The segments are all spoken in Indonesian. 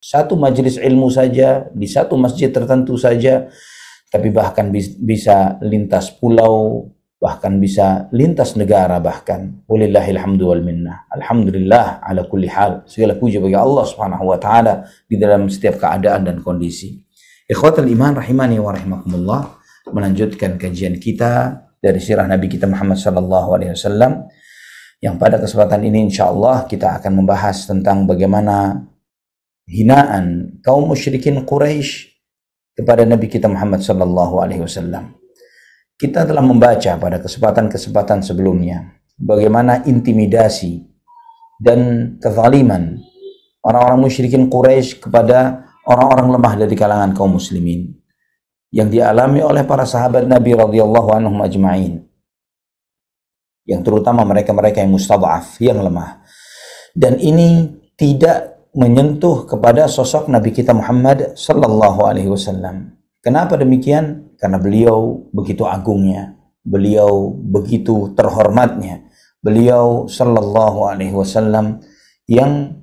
satu majelis ilmu saja, di satu masjid tertentu saja, tapi bahkan bisa lintas pulau, bahkan bisa lintas negara bahkan. Walillahil hamdu wal minnah. Alhamdulillah ala kulli hal. Segala puji bagi Allah Subhanahu wa taala di dalam setiap keadaan dan kondisi. Ikhwatul iman rahimani wa rahimakumullah, melanjutkan kajian kita dari sirah Nabi kita Muhammad sallallahu alaihi wasallam, yang pada kesempatan ini insyaallah kita akan membahas tentang bagaimana hinaan kaum musyrikin Quraisy kepada Nabi kita Muhammad sallallahu alaihi wasallam. Kita telah membaca pada kesempatan-kesempatan sebelumnya bagaimana intimidasi dan kezaliman orang-orang musyrikin Quraisy kepada orang-orang lemah dari kalangan kaum muslimin yang dialami oleh para sahabat Nabi radhiyallahu anhum ajma'in, yang terutama mereka-mereka yang mustad'af, yang lemah. Dan ini tidak menyentuh kepada sosok Nabi kita Muhammad sallallahu alaihi wasallam. Kenapa demikian? Karena beliau begitu agungnya, beliau begitu terhormatnya, beliau sallallahu alaihi wasallam yang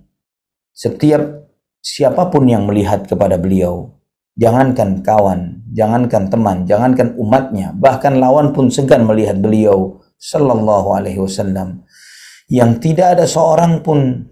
setiap siapapun yang melihat kepada beliau, jangankan kawan, jangankan teman, jangankan umatnya, bahkan lawan pun segan melihat beliau sallallahu alaihi wasallam, yang tidak ada seorang pun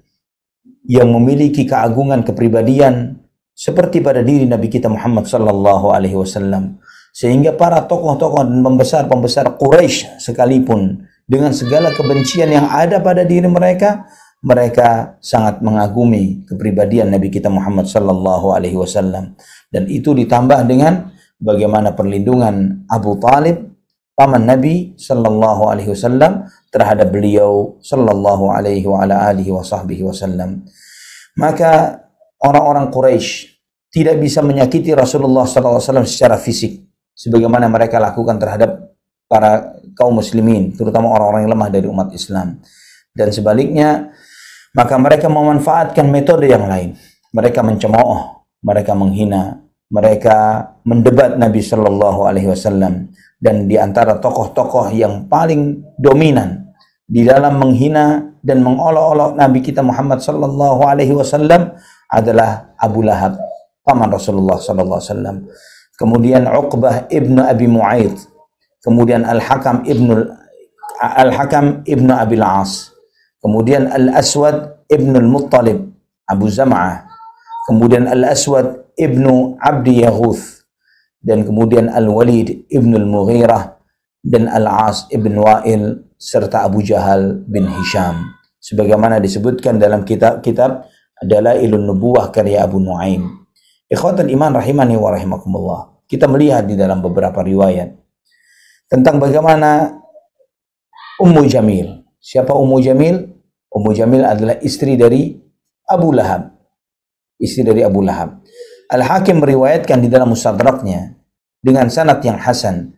yang memiliki keagungan kepribadian seperti pada diri Nabi kita Muhammad sallallahu alaihi wasallam, sehingga para tokoh-tokoh dan pembesar-pembesar Quraisy sekalipun dengan segala kebencian yang ada pada diri mereka, mereka sangat mengagumi kepribadian Nabi kita Muhammad sallallahu alaihi wasallam. Dan itu ditambah dengan bagaimana perlindungan Abu Talib, paman Nabi sallallahu alaihi wasallam, terhadap beliau sallallahu alaihi wa ala alihi wa sahbihi wasallam. Maka orang-orang Quraisy tidak bisa menyakiti Rasulullah sallallahu alaihi wasallam secara fisik sebagaimana mereka lakukan terhadap para kaum muslimin, terutama orang-orang yang lemah dari umat Islam. Dan sebaliknya, maka mereka memanfaatkan metode yang lain. Mereka mencemooh, mereka menghina, mereka mendebat Nabi sallallahu alaihi wasallam. Dan di antara tokoh-tokoh yang paling dominan di dalam menghina dan mengolok-olok Nabi kita Muhammad sallallahu alaihi wasallam adalah Abu Lahab, paman Rasulullah sallallahu alaihi wasallam. Kemudian Uqbah ibnu Abi Mu'aid, kemudian Al-Hakam ibnu Abil As, kemudian Al-Aswad ibnu Al-Muttalib, Abu Zam'ah, kemudian Al-Aswad ibnu Abdi Yaghuth, dan kemudian Al-Walid ibnu Al-Mughirah, dan Al-As ibnu Wa'il, serta Abu Jahal bin Hisham, sebagaimana disebutkan dalam kitab Dalailun Nubuwah karya Abu Nuaim. Ikhwatul iman rahimani wa rahimakumullah, kita melihat di dalam beberapa riwayat tentang bagaimana Ummu Jamil. Siapa Ummu Jamil? Ummu Jamil adalah istri dari Abu Lahab. Istri dari Abu Lahab. Al-Hakim meriwayatkan di dalam Mustadraknya dengan sanad yang hasan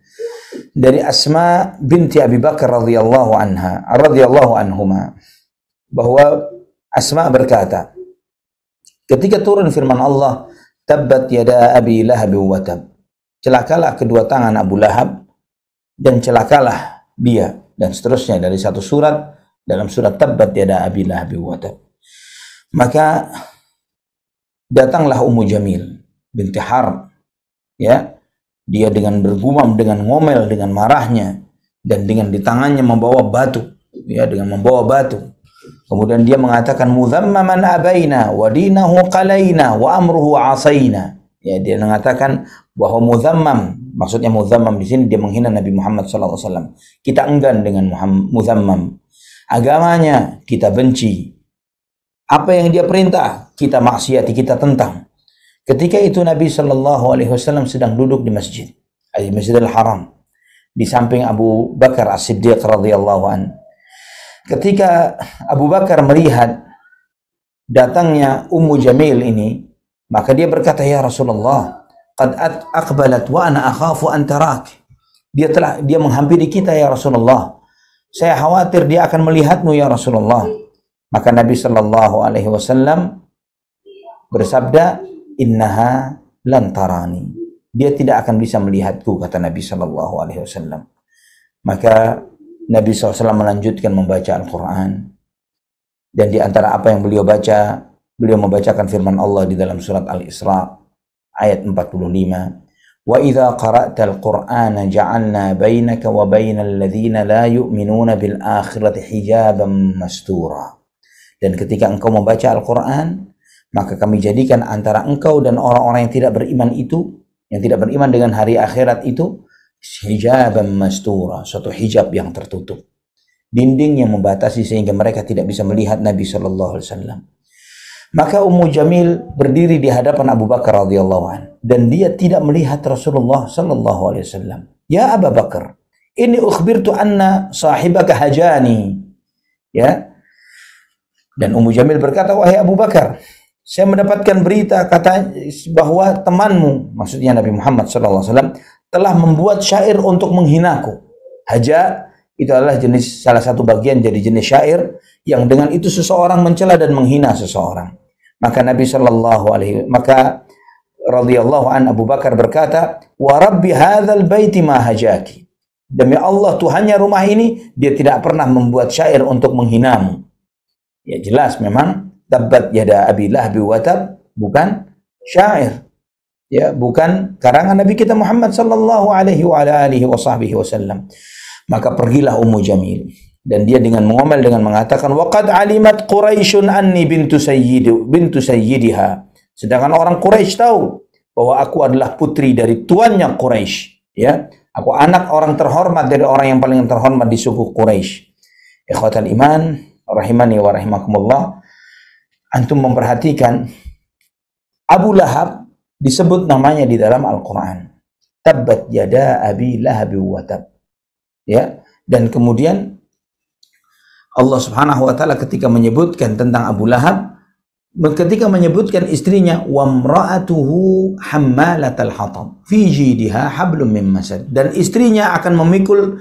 dari Asma binti Abi Bakar radhiyallahu anhuma, bahwa Asma berkata, ketika turun firman Allah, tabbat yada Abi Lahab wa tab, celakalah kedua tangan Abu Lahab dan celakalah dia, dan seterusnya dari satu surat dalam surat tabbat yada Abi Lahab wa tab. Maka datanglah Ummu Jamil binti Harb, ya, dia dengan bergumam, dengan ngomel, dengan marahnya, dan dengan di tangannya membawa batu, ya, dengan membawa batu. Kemudian dia mengatakan, muzammaman abaina wa dinahu qalaina wa amruhu asaina. Ya, dia mengatakan bahwa muzammam, maksudnya muzammam di sini dia menghina Nabi Muhammad sallallahu alaihi wasallam. Kita enggan dengan muzammam. Agamanya kita benci. Apa yang dia perintah kita maksiati, kita tentang. Ketika itu Nabi sallallahu alaihi wasallam sedang duduk di masjid, di Masjidil Haram, di samping Abu Bakar As-Siddiq radhiyallahu an. Ketika Abu Bakar melihat datangnya Ummu Jamil ini, maka dia berkata, ya Rasulullah, qad aqbalat wa ana akhafu an tarak. Dia menghampiri kita ya Rasulullah. Saya khawatir dia akan melihatmu ya Rasulullah. Maka Nabi sallallahu alaihi wasallam bersabda, innaha lan tarani. Dia tidak akan bisa melihatku, kata Nabi sallallahu alaihi wasallam. Maka Nabi SAW melanjutkan membaca Al-Quran. Dan di antara apa yang beliau baca, beliau membacakan firman Allah di dalam surat Al-Isra ayat 45. Wa idza qara'tal Qur'ana ja'alna bainaka wa bainal ladzina la yu'minuna bil akhirati hijaban mastura. Dan ketika engkau membaca Al-Qur'an, maka kami jadikan antara engkau dan orang-orang yang tidak beriman itu, yang tidak beriman dengan hari akhirat itu, hijaban mastura, suatu hijab yang tertutup. Dinding yang membatasi sehingga mereka tidak bisa melihat Nabi sallallahu alaihi wasallam. Maka Ummu Jamil berdiri di hadapan Abu Bakar radhiyallahu an dan dia tidak melihat Rasulullah sallallahu alaihi wasallam. Ya Abu Bakar, ini ukhbirtu anna sahibaka hajani. Ya. Dan Ummu Jamil berkata, wahai Abu Bakar, saya mendapatkan berita kata bahwa temanmu, maksudnya Nabi Muhammad sallallahu alaihi wasallam, telah membuat syair untuk menghinaku. Haja itu adalah salah satu bagian dari jenis syair yang dengan itu seseorang mencela dan menghina seseorang. Maka Nabi radhiyallahu an Abu Bakar berkata, wa rabbi hadzal baiti ma hajaki. Demi Allah Tuhannya rumah ini, dia tidak pernah membuat syair untuk menghinamu. Ya jelas memang tabbat yada abi lahbi wa tab bukan syair. Ya, bukan karangan Nabi kita Muhammad sallallahu alaihi wa alihi wasallam. Maka pergilah Ummu Jamil dan dia dengan mengomel dengan mengatakan waqad alimat Quraisyun anni bintu sayyidiha. Sedangkan orang Quraisy tahu bahwa aku adalah putri dari tuannya Quraisy, ya. Aku anak orang terhormat dari orang yang paling terhormat di suku Quraisy. Ikhwatal iman rahimani wa rahimakumullah. Antum memperhatikan Abu Lahab disebut namanya di dalam Al-Quran. Tabbat yada abi lahab wa tab. Ya, dan kemudian Allah Subhanahu wa taala ketika menyebutkan tentang Abu Lahab, ketika menyebutkan istrinya wamra'atuhu hammalatal hatab fi jidha hablum min masad, dan istrinya akan memikul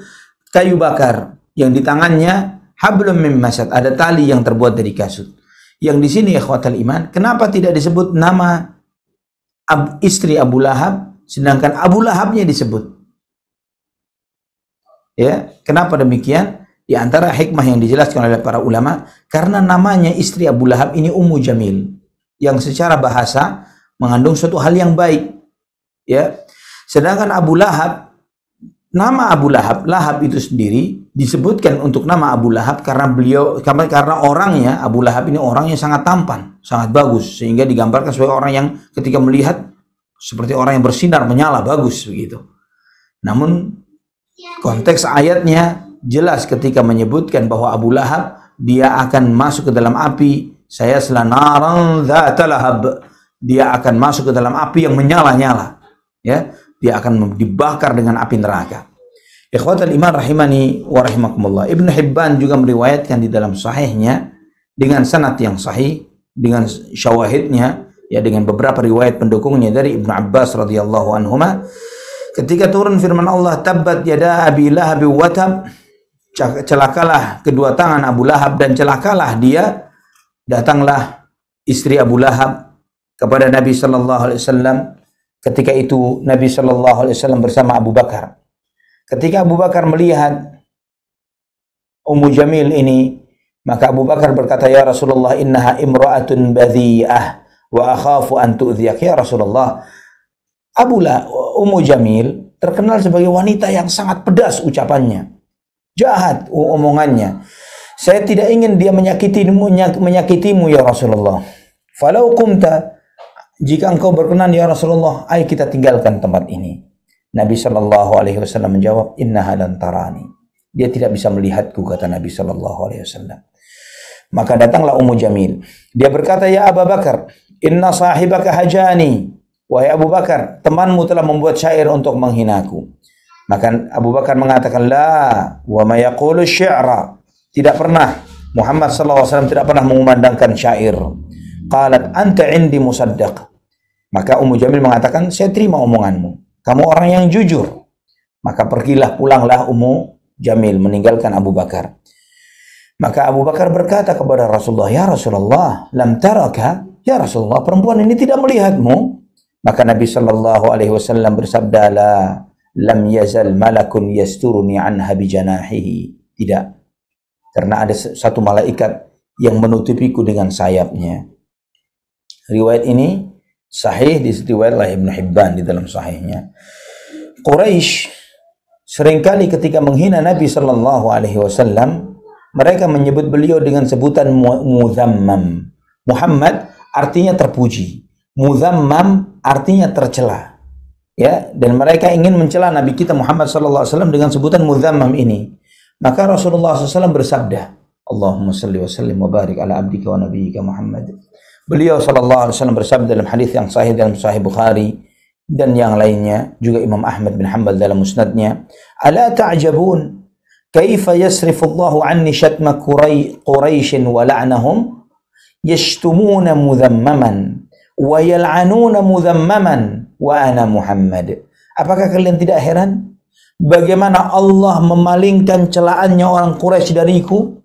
kayu bakar yang di tangannya hablum min masad, ada tali yang terbuat dari kasut. Yang di sini ikhwatal iman, kenapa tidak disebut nama istri Abu Lahab sedangkan Abu Lahabnya disebut? Ya, kenapa demikian? Di antara hikmah yang dijelaskan oleh para ulama, karena namanya istri Abu Lahab ini Ummu Jamil, yang secara bahasa mengandung suatu hal yang baik. Ya, sedangkan Abu Lahab, nama Abu Lahab, Lahab itu sendiri disebutkan untuk nama Abu Lahab karena orangnya, Abu Lahab ini orangnya sangat tampan, sangat bagus, sehingga digambarkan sebagai orang yang ketika melihat seperti orang yang bersinar menyala, bagus begitu. Namun konteks ayatnya jelas ketika menyebutkan bahwa Abu Lahab dia akan masuk ke dalam api, saya selanaran dzata lahab, dia akan masuk ke dalam api yang menyala-nyala, ya, dia akan dibakar dengan api neraka. Ikhwatal iman rahimani wa rahimakumullah. Ibnu Hibban juga meriwayatkan di dalam sahihnya dengan sanad yang sahih, dengan syawahidnya, ya, dengan beberapa riwayat pendukungnya dari Ibnu Abbas radhiyallahu anhuma. Ketika turun firman Allah, tabbat yada abi lahab wa tab, celakalah kedua tangan Abu Lahab dan celakalah dia. Datanglah istri Abu Lahab kepada Nabi sallallahu alaihi wasallam. Ketika itu Nabi sallallahu alaihi wasallam bersama Abu Bakar. Ketika Abu Bakar melihat Ummu Jamil ini, maka Abu Bakar berkata, ya Rasulullah, innaha imra'atun badhi'ah wa akhafu an tu'dhiyak. Ya Rasulullah, Ummu Jamil terkenal sebagai wanita yang sangat pedas ucapannya, jahat omongannya. Saya tidak ingin dia menyakitimu ya Rasulullah. Falau qumta, jika engkau berkenan ya Rasulullah, ayo kita tinggalkan tempat ini. Nabi sallallahu alaihi wasallam menjawab, innaha lan tarani. Dia tidak bisa melihatku, kata Nabi sallallahu alaihi wasallam. Maka datanglah Ummu Jamil. Dia berkata, ya Abu Bakar, inna sahibaka hajani. Wahai Abu Bakar, temanmu telah membuat syair untuk menghinaku. Maka Abu Bakar mengatakan, la wa ma yaqulu syi'ra. Tidak pernah, Muhammad SAW tidak pernah mengumandangkan syair. Qalat anta indi musaddaq. Maka Ummu Jamil mengatakan, saya terima omonganmu, kamu orang yang jujur. Maka pulanglah Ummu Jamil meninggalkan Abu Bakar. Maka Abu Bakar berkata kepada Rasulullah, ya Rasulullah, lam taraka. Ya Rasulullah, perempuan ini tidak melihatmu. Maka Nabi sallallahu alaihi wasallam bersabda, la lam yazal malakun yasturuni anha bijanahihi. Tidak. Karena ada satu malaikat yang menutupiku dengan sayapnya. Riwayat ini sahih, diriwayat oleh Ibnu Hibban di dalam sahihnya. Quraisy seringkali ketika menghina Nabi sallallahu alaihi wasallam, mereka menyebut beliau dengan sebutan muzammam. Muhammad artinya terpuji, muzammam artinya tercela. Ya, dan mereka ingin mencela Nabi kita Muhammad sallallahu alaihi wasallam dengan sebutan muzammam ini. Maka Rasulullah SAW bersabda, Allahumma salli wa sallim wa barik ala abdika wa nabiyyika Muhammad. Beliau sallallahu alaihi wasallam bersabda dalam hadis yang sahih dalam Sahih Bukhari dan yang lainnya, juga Imam Ahmad bin Hanbal dalam musnadnya, ala ta'jabun kaifa yasrifu Allahu anni syatma Quraisy wa la'nahum yashtumuna mudhammaman wa yal'anuna mudhammaman wa ana Muhammad. Apakah kalian tidak heran bagaimana Allah memalingkan celaannya orang Quraisy dariku?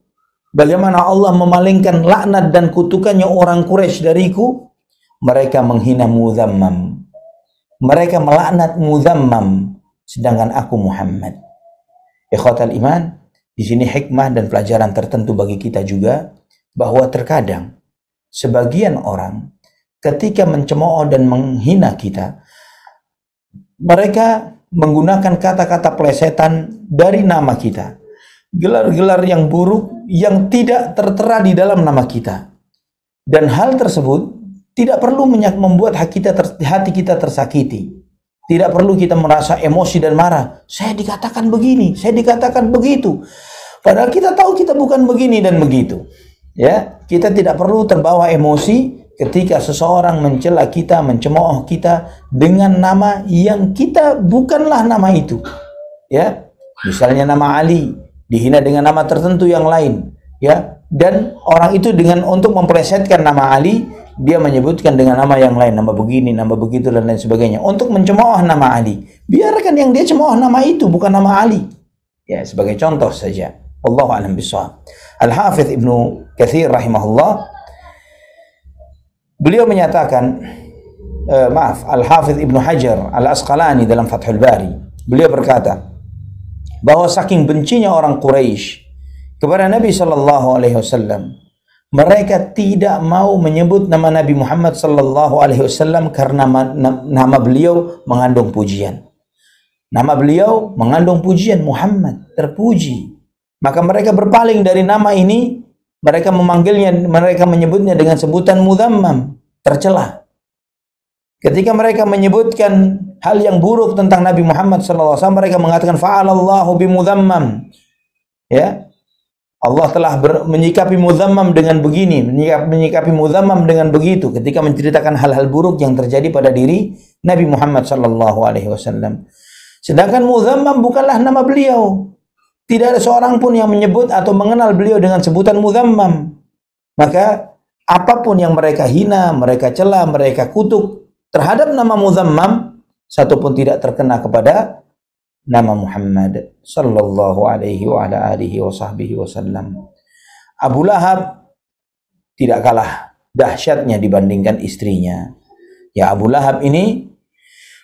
Bagaimana Allah memalingkan laknat dan kutukannya orang Quraisy dariku? Mereka menghina muzammam, mereka melaknat muzammam, sedangkan aku Muhammad. Ikhwatal iman, di sini hikmah dan pelajaran tertentu bagi kita juga, bahwa terkadang sebagian orang ketika mencemooh dan menghina kita, mereka menggunakan kata-kata plesetan dari nama kita, gelar-gelar yang buruk yang tidak tertera di dalam nama kita, dan hal tersebut tidak perlu membuat hati kita tersakiti. Tidak perlu kita merasa emosi dan marah. Saya dikatakan begini, saya dikatakan begitu, padahal kita tahu kita bukan begini dan begitu. Ya, kita tidak perlu terbawa emosi ketika seseorang mencela kita, mencemooh kita dengan nama yang kita bukanlah nama itu. Ya, misalnya nama Ali dihina dengan nama tertentu yang lain, ya, dan orang itu untuk memplesetkan nama Ali, dia menyebutkan dengan nama yang lain, nama begini, nama begitu, dan lain sebagainya, untuk mencemooh nama Ali. Biarkan yang dia cemooh nama itu, bukan nama Ali. Ya, sebagai contoh saja. Wallahu a'lam bishawab. Al-Hafidz Ibnu Katsir rahimahullah, beliau menyatakan, Al-Hafidz Ibnu Hajar Al-Asqalani dalam Fathul Bari, beliau berkata bahwa saking bencinya orang Quraisy kepada Nabi sallallahu alaihi wasallam, mereka tidak mau menyebut nama Nabi Muhammad sallallahu alaihi wasallam karena nama beliau mengandung pujian. Nama beliau mengandung pujian, Muhammad, terpuji. Maka mereka berpaling dari nama ini, mereka menyebutnya dengan sebutan muzammam, tercela. Ketika mereka menyebutkan hal yang buruk tentang Nabi Muhammad sallallahu alaihi wasallam, mereka mengatakan fa'alallahu bimuzammam. Ya, Allah telah menyikapi muzammam dengan begini, menyikapi muzammam dengan begitu, ketika menceritakan hal-hal buruk yang terjadi pada diri Nabi Muhammad sallallahu alaihi wasallam. Sedangkan muzammam bukanlah nama beliau. Tidak ada seorang pun yang menyebut atau mengenal beliau dengan sebutan muzammam. Maka apapun yang mereka hina, mereka cela, mereka kutuk terhadap nama muzammam, satu pun tidak terkena kepada nama Muhammad sallallahu alaihi wa ala alihi wa sahbihi wasallam. Abu Lahab tidak kalah dahsyatnya dibandingkan istrinya. Ya, Abu Lahab ini,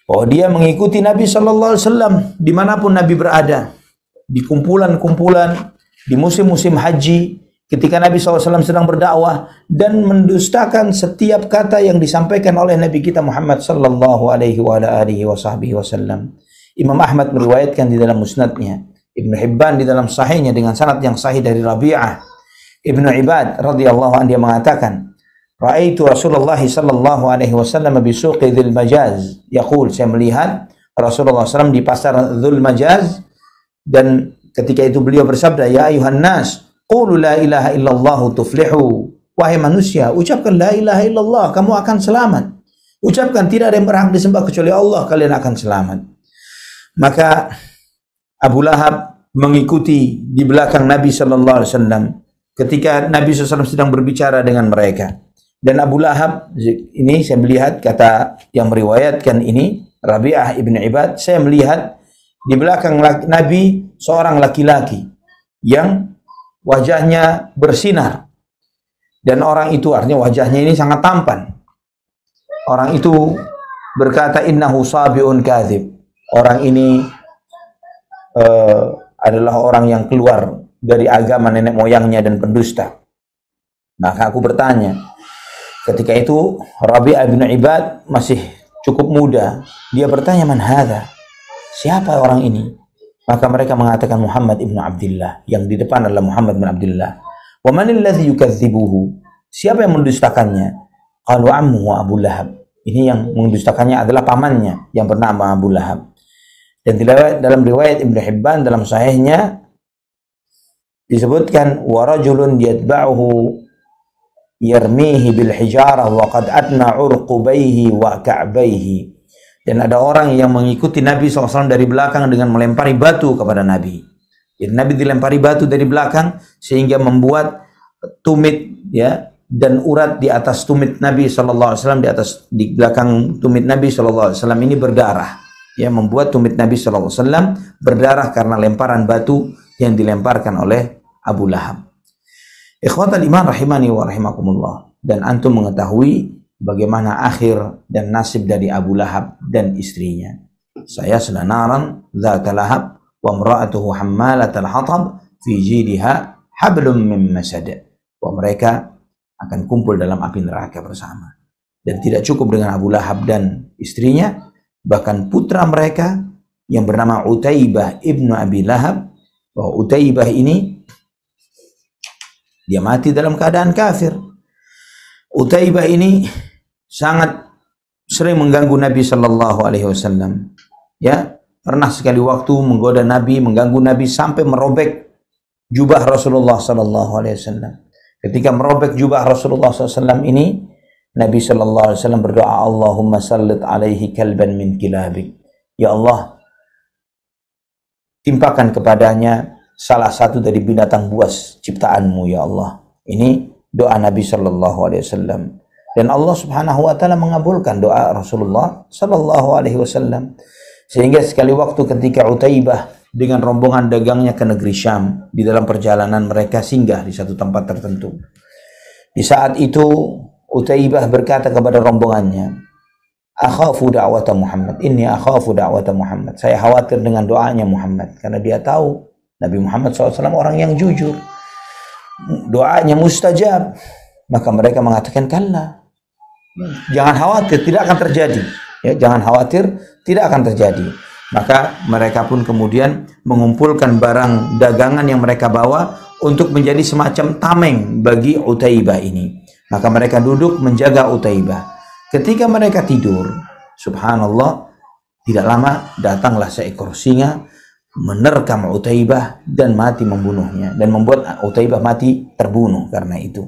bahwa dia mengikuti Nabi sallallahu alaihi wasallam dimanapun Nabi berada, di kumpulan-kumpulan, di musim-musim haji, ketika Nabi SAW sedang berdakwah, dan mendustakan setiap kata yang disampaikan oleh Nabi kita Muhammad sallallahu alaihi wa ala alihi wa sahbihi wasallam. Imam Ahmad meriwayatkan di dalam musnadnya, Ibnu Hibban di dalam sahihnya dengan sanad yang sahih dari Rabi'ah Ibnu Ibad radhiyallahu anhu, dia mengatakan, Ra'aitu Rasulullah sallallahu alaihi wasallam bi suqi Dzul Majaz yaqul, saya melihat Rasulullah SAW di pasar Dzul Majaz, dan ketika itu beliau bersabda, ya ayuhan nas qulu la ilaha illallah tuflihu, wahai manusia, ucapkan la ilaha illallah, kamu akan selamat. Ucapkan tidak ada yang berhak disembah kecuali Allah, kalian akan selamat. Maka Abu Lahab mengikuti di belakang Nabi sallallahu alaihi wasallam ketika Nabi SAW sedang berbicara dengan mereka. Dan Abu Lahab ini, saya melihat, kata yang meriwayatkan ini Rabi'ah Ibn Ibad, saya melihat di belakang Nabi seorang laki-laki yang wajahnya bersinar, dan orang itu, artinya wajahnya ini sangat tampan. Orang itu berkata, innahu sabiun kadzib, orang ini adalah orang yang keluar dari agama nenek moyangnya dan pendusta. Maka aku bertanya, Ketika itu Rabi'ah bin Ibad masih cukup muda. Dia bertanya, "Man hadza?" Siapa orang ini? Maka mereka mengatakan Muhammad ibnu Abdullah. Yang di depan adalah Muhammad bin Abdullah. "Wa man alladhi yukadzibuhu?" Siapa yang mendustakannya? Qalu ammuhu Abu Lahab. Ini yang mendustakannya adalah pamannya yang bernama Abu Lahab. Dan dalam riwayat Ibnu Hibban dalam sahihnya disebutkan wa rajulun yatba'uhu yarmihi bil hijarah wa qad atna urqubaihi wa ka'baihi. Dan ada orang yang mengikuti Nabi SAW dari belakang dengan melempari batu kepada Nabi. Jadi Nabi dilempari batu dari belakang sehingga membuat tumit ya dan urat di atas tumit Nabi SAW, di belakang tumit Nabi SAW ini berdarah. Ya, membuat tumit Nabi SAW berdarah karena lemparan batu yang dilemparkan oleh Abu Lahab. Ikhwatal iman rahimani wa rahimakumullah. Dan antum mengetahui bagaimana akhir dan nasib dari Abu Lahab dan istrinya. Sayasla naran dzata lahab wa imra'atuhu hammalatal hatab fi jidha hablum min masad. Bahwa mereka akan kumpul dalam api neraka bersama. Dan tidak cukup dengan Abu Lahab dan istrinya, bahkan putra mereka yang bernama Utaibah ibnu Abi Lahab, bahwa Utaibah ini dia mati dalam keadaan kafir. Utaibah ini sangat sering mengganggu Nabi Shallallahu Alaihi Wasallam. Ya, pernah sekali waktu menggoda Nabi, mengganggu Nabi sampai merobek jubah Rasulullah Shallallahu Alaihi Wasallam. Ketika merobek jubah Rasulullah SAW ini, Nabi Shallallahu Alaihi Wasallam berdoa, Allahumma sallit alaihi kalban min kilabik. Ya Allah, timpakan kepadanya salah satu dari binatang buas ciptaanmu ya Allah. Ini doa Nabi Shallallahu Alaihi Wasallam. Dan Allah Subhanahu Wa Taala mengabulkan doa Rasulullah Shallallahu Alaihi Wasallam. Sehingga sekali waktu ketika Utaibah dengan rombongan dagangnya ke negeri Syam, di dalam perjalanan mereka singgah di satu tempat tertentu. Di saat itu Utaibah berkata kepada rombongannya, akhafu da'wata Muhammad, inni akhafu da'wata Muhammad. Saya khawatir dengan doanya Muhammad, karena dia tahu Nabi Muhammad SAW orang yang jujur, doanya mustajab. Maka mereka mengatakan, kalla, jangan khawatir, tidak akan terjadi. Ya, jangan khawatir, tidak akan terjadi. Maka mereka pun kemudian mengumpulkan barang dagangan yang mereka bawa untuk menjadi semacam tameng bagi Utaibah ini. Maka mereka duduk menjaga Utaibah. Ketika mereka tidur, subhanallah, tidak lama datanglah seekor singa menerkam Utaibah dan mati membunuhnya, dan membuat Utaibah mati terbunuh karena itu.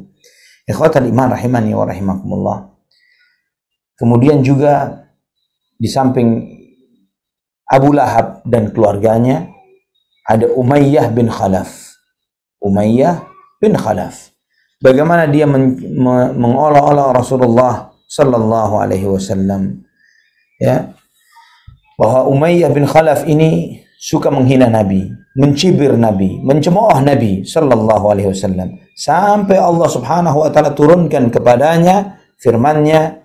Ikhwatal iman rahimani wa rahimakumullah. Kemudian juga di samping Abu Lahab dan keluarganya ada Umayyah bin Khalaf. Umayyah bin Khalaf. Bagaimana dia mengolok-olok Rasulullah Sallallahu Alaihi Wasallam, ya, bahwa Umayyah bin Khalaf ini suka menghina Nabi, mencibir Nabi, mencemooh Nabi Sallallahu Alaihi Wasallam, sampai Allah Subhanahu Wa Taala turunkan kepadanya firman-Nya,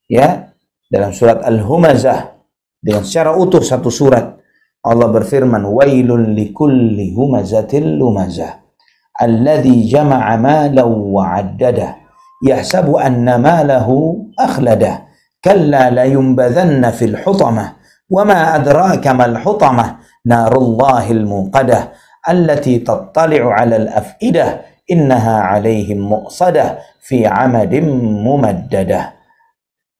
ya, dalam surat Al-Humazah dengan secara utuh satu surat. Allah berfirman, wailun likulli humazatil lumazah alladhi jama'a malan wa 'addadah yahsabu anna malahu akhladah kalla la yunbadhanna fil hutamah wama adraka mal hutamah narullahil muqadah allati tattali'u 'alal af'idah innaha 'alaihim muqsadah fi 'amadin mumaddadah.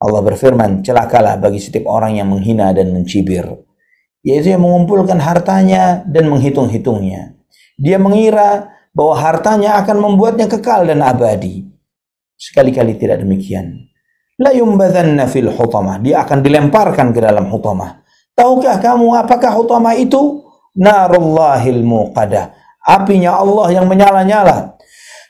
Allah berfirman, celakalah bagi setiap orang yang menghina dan mencibir, yaitu yang mengumpulkan hartanya dan menghitung-hitungnya. Dia mengira bahwa hartanya akan membuatnya kekal dan abadi. Sekali-kali tidak demikian. La yumbadhanna fil hutamah, dia akan dilemparkan ke dalam hutamah. Tahukah kamu apakah hutamah itu? Narullahil muqadah, apinya Allah yang menyala-nyala.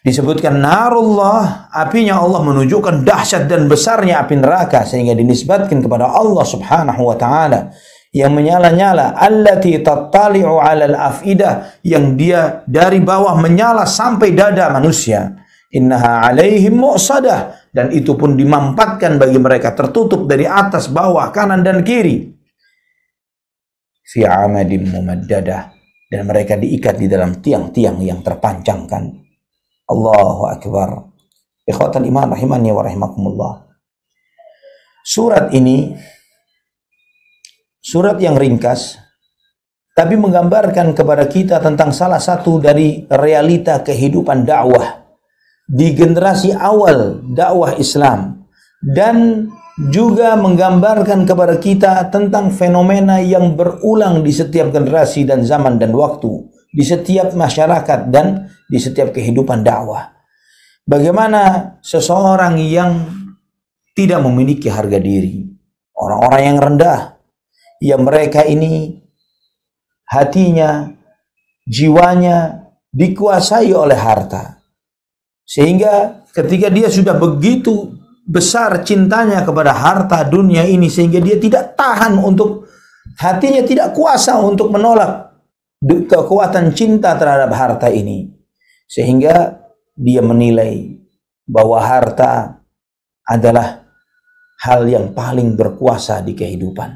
Disebutkan narullah, apinya Allah menunjukkan dahsyat dan besarnya api neraka, sehingga dinisbatkan kepada Allah Subhanahu wa Ta'ala yang menyala-nyala, allati tattali'u 'alal afidah, yang dia dari bawah menyala sampai dada manusia. Innaha 'alaihim mu'sadah, dan itu pun dimampatkan bagi mereka, tertutup dari atas, bawah, kanan dan kiri. Fi 'amadin mumaddadah, dan mereka diikat di dalam tiang-tiang yang terpancangkan. Allahu Akbar. Ikhwatal iman rahimani wa rahimakumullah. Surat ini surat yang ringkas, tapi menggambarkan kepada kita tentang salah satu dari realita kehidupan dakwah di generasi awal dakwah Islam, dan juga menggambarkan kepada kita tentang fenomena yang berulang di setiap generasi dan zaman dan waktu, di setiap masyarakat dan di setiap kehidupan dakwah. Bagaimana seseorang yang tidak memiliki harga diri, orang-orang yang rendah, yang mereka ini hatinya, jiwanya dikuasai oleh harta. Sehingga ketika dia sudah begitu besar cintanya kepada harta dunia ini, sehingga dia tidak tahan untuk, hatinya tidak kuasa untuk menolak kekuatan cinta terhadap harta ini. Sehingga dia menilai bahwa harta adalah hal yang paling berkuasa di kehidupan.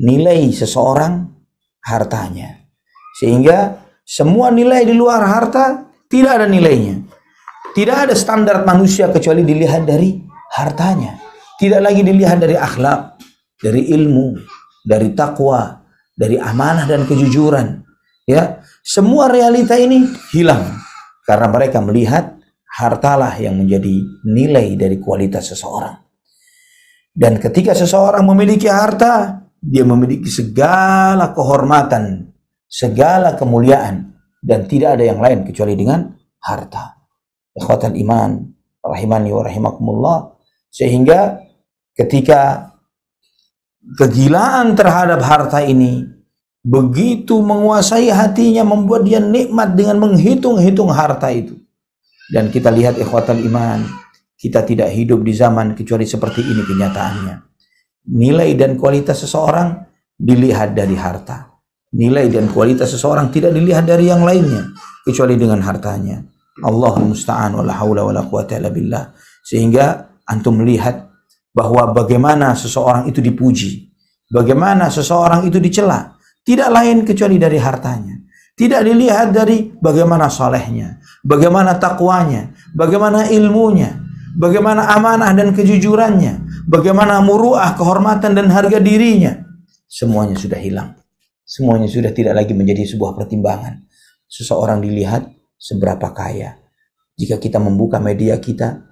Nilai seseorang hartanya. Sehingga semua nilai di luar harta tidak ada nilainya. Tidak ada standar manusia kecuali dilihat dari hartanya. Tidak lagi dilihat dari akhlak, dari ilmu, dari takwa, dari amanah dan kejujuran. Ya, semua realita ini hilang karena mereka melihat hartalah yang menjadi nilai dari kualitas seseorang. Dan ketika seseorang memiliki harta, dia memiliki segala kehormatan, segala kemuliaan, dan tidak ada yang lain kecuali dengan harta. Ikhwatal iman rahimani wa rahimakumullah. Sehingga ketika kegilaan terhadap harta ini begitu menguasai hatinya, membuat dia nikmat dengan menghitung-hitung harta itu. Dan kita lihat ikhwatal iman, kita tidak hidup di zaman kecuali seperti ini kenyataannya. Nilai dan kualitas seseorang dilihat dari harta. Nilai dan kualitas seseorang tidak dilihat dari yang lainnya kecuali dengan hartanya. Allahul musta'an wala haula wala quwata illa billah. Sehingga antum melihat bahwa bagaimana seseorang itu dipuji, bagaimana seseorang itu dicela, tidak lain kecuali dari hartanya. Tidak dilihat dari bagaimana salehnya, bagaimana takwanya, bagaimana ilmunya, bagaimana amanah dan kejujurannya, bagaimana muruah, kehormatan dan harga dirinya. Semuanya sudah hilang. Semuanya sudah tidak lagi menjadi sebuah pertimbangan. Seseorang dilihat seberapa kaya. Jika kita membuka media kita,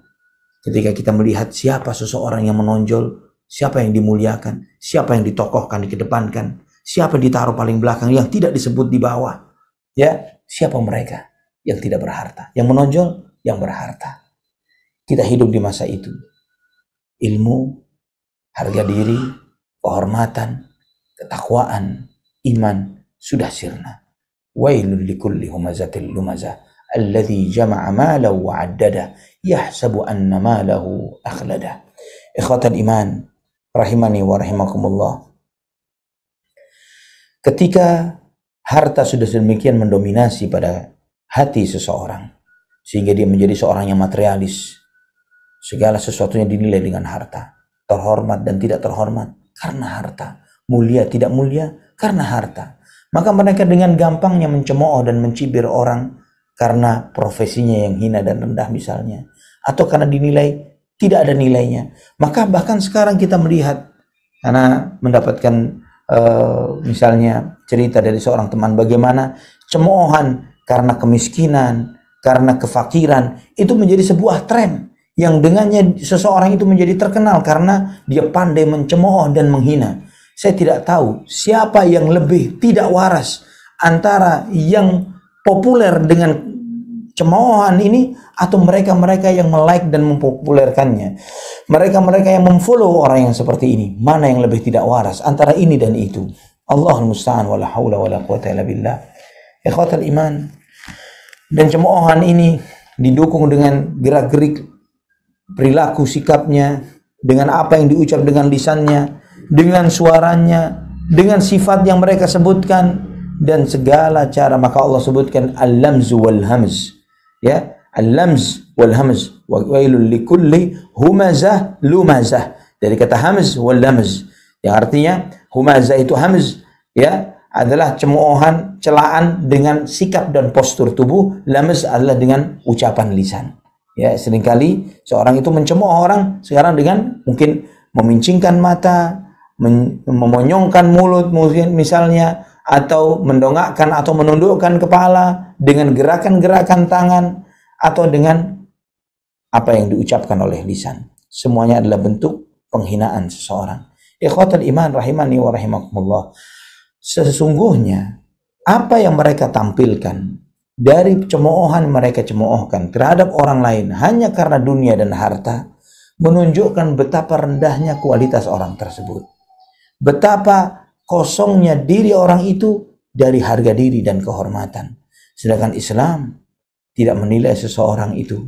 ketika kita melihat siapa seseorang yang menonjol, siapa yang dimuliakan, siapa yang ditokohkan, dikedepankan, siapa yang ditaruh paling belakang, yang tidak disebut di bawah. Ya, siapa mereka yang tidak berharta? Yang menonjol, yang berharta. Kita hidup di masa itu. Ilmu, harga diri, kehormatan, ketakwaan, iman sudah sirna. Wailul likulli humazatil lumazah alladzi jama'a malahu wa 'addada yahsabu anna malahu akhlada. Ikhwatal iman rahimani wa rahimakumullah. Ketika harta sudah sedemikian mendominasi pada hati seseorang sehingga dia menjadi seorang yang materialis, segala sesuatunya dinilai dengan harta, terhormat dan tidak terhormat karena harta, mulia tidak mulia karena harta. Maka mereka dengan gampangnya mencemooh dan mencibir orang karena profesinya yang hina dan rendah misalnya, atau karena dinilai tidak ada nilainya. Maka bahkan sekarang kita melihat, karena mendapatkan misalnya cerita dari seorang teman bagaimana cemoohan karena kemiskinan, karena kefakiran itu menjadi sebuah tren yang dengannya seseorang itu menjadi terkenal karena dia pandai mencemooh dan menghina. Saya tidak tahu siapa yang lebih tidak waras antara yang populer dengan cemoohan ini atau mereka-mereka yang like dan mempopulerkannya. Mereka-mereka yang memfollow orang yang seperti ini. Mana yang lebih tidak waras antara ini dan itu? Allahul musta'an wala haula wala quwata illa billah. Ikhwatal iman. Dan cemoohan ini didukung dengan gerak-gerik perilaku sikapnya, dengan apa yang diucap dengan lisannya, dengan suaranya, dengan sifat yang mereka sebutkan dan segala cara. Maka Allah sebutkan al-lamz wal hamz. Ya, al-lamz wal hamz wa wailul likulli humazah lumazah. Dari kata hamz wal lamz yang artinya humazah itu hamz ya adalah cemoohan, celaan dengan sikap dan postur tubuh, lamz adalah dengan ucapan lisan. Ya, seringkali seorang itu mencemooh orang sekarang dengan mungkin memincingkan mata, memonyongkan mulut mungkin misalnya, atau mendongakkan atau menundukkan kepala dengan gerakan-gerakan tangan, atau dengan apa yang diucapkan oleh lisan. Semuanya adalah bentuk penghinaan seseorang. Ikhwatul iman rahimani wa rahimakumullah. Sesungguhnya apa yang mereka tampilkan dari cemoohan mereka cemoohkan terhadap orang lain hanya karena dunia dan harta, menunjukkan betapa rendahnya kualitas orang tersebut. Betapa kosongnya diri orang itu dari harga diri dan kehormatan. Sedangkan Islam tidak menilai seseorang itu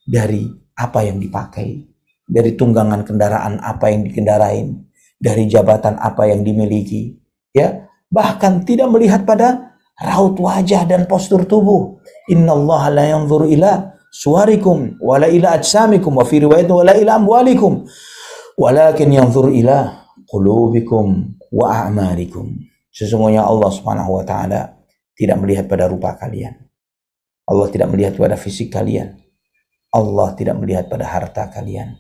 dari apa yang dipakai, dari tunggangan kendaraan apa yang dikendarain, dari jabatan apa yang dimiliki, ya, bahkan tidak melihat pada raut wajah dan postur tubuh. Innallaha la yanzuru ila suwarikum wala ila ajsamikum wa fi riwayat wala ila amwalikum walakin yanzuru ila qulubikum wa a'malikum. Sesungguhnya Allah Subhanahu wa taala tidak melihat pada rupa kalian. Allah tidak melihat pada fisik kalian. Allah tidak melihat pada harta kalian.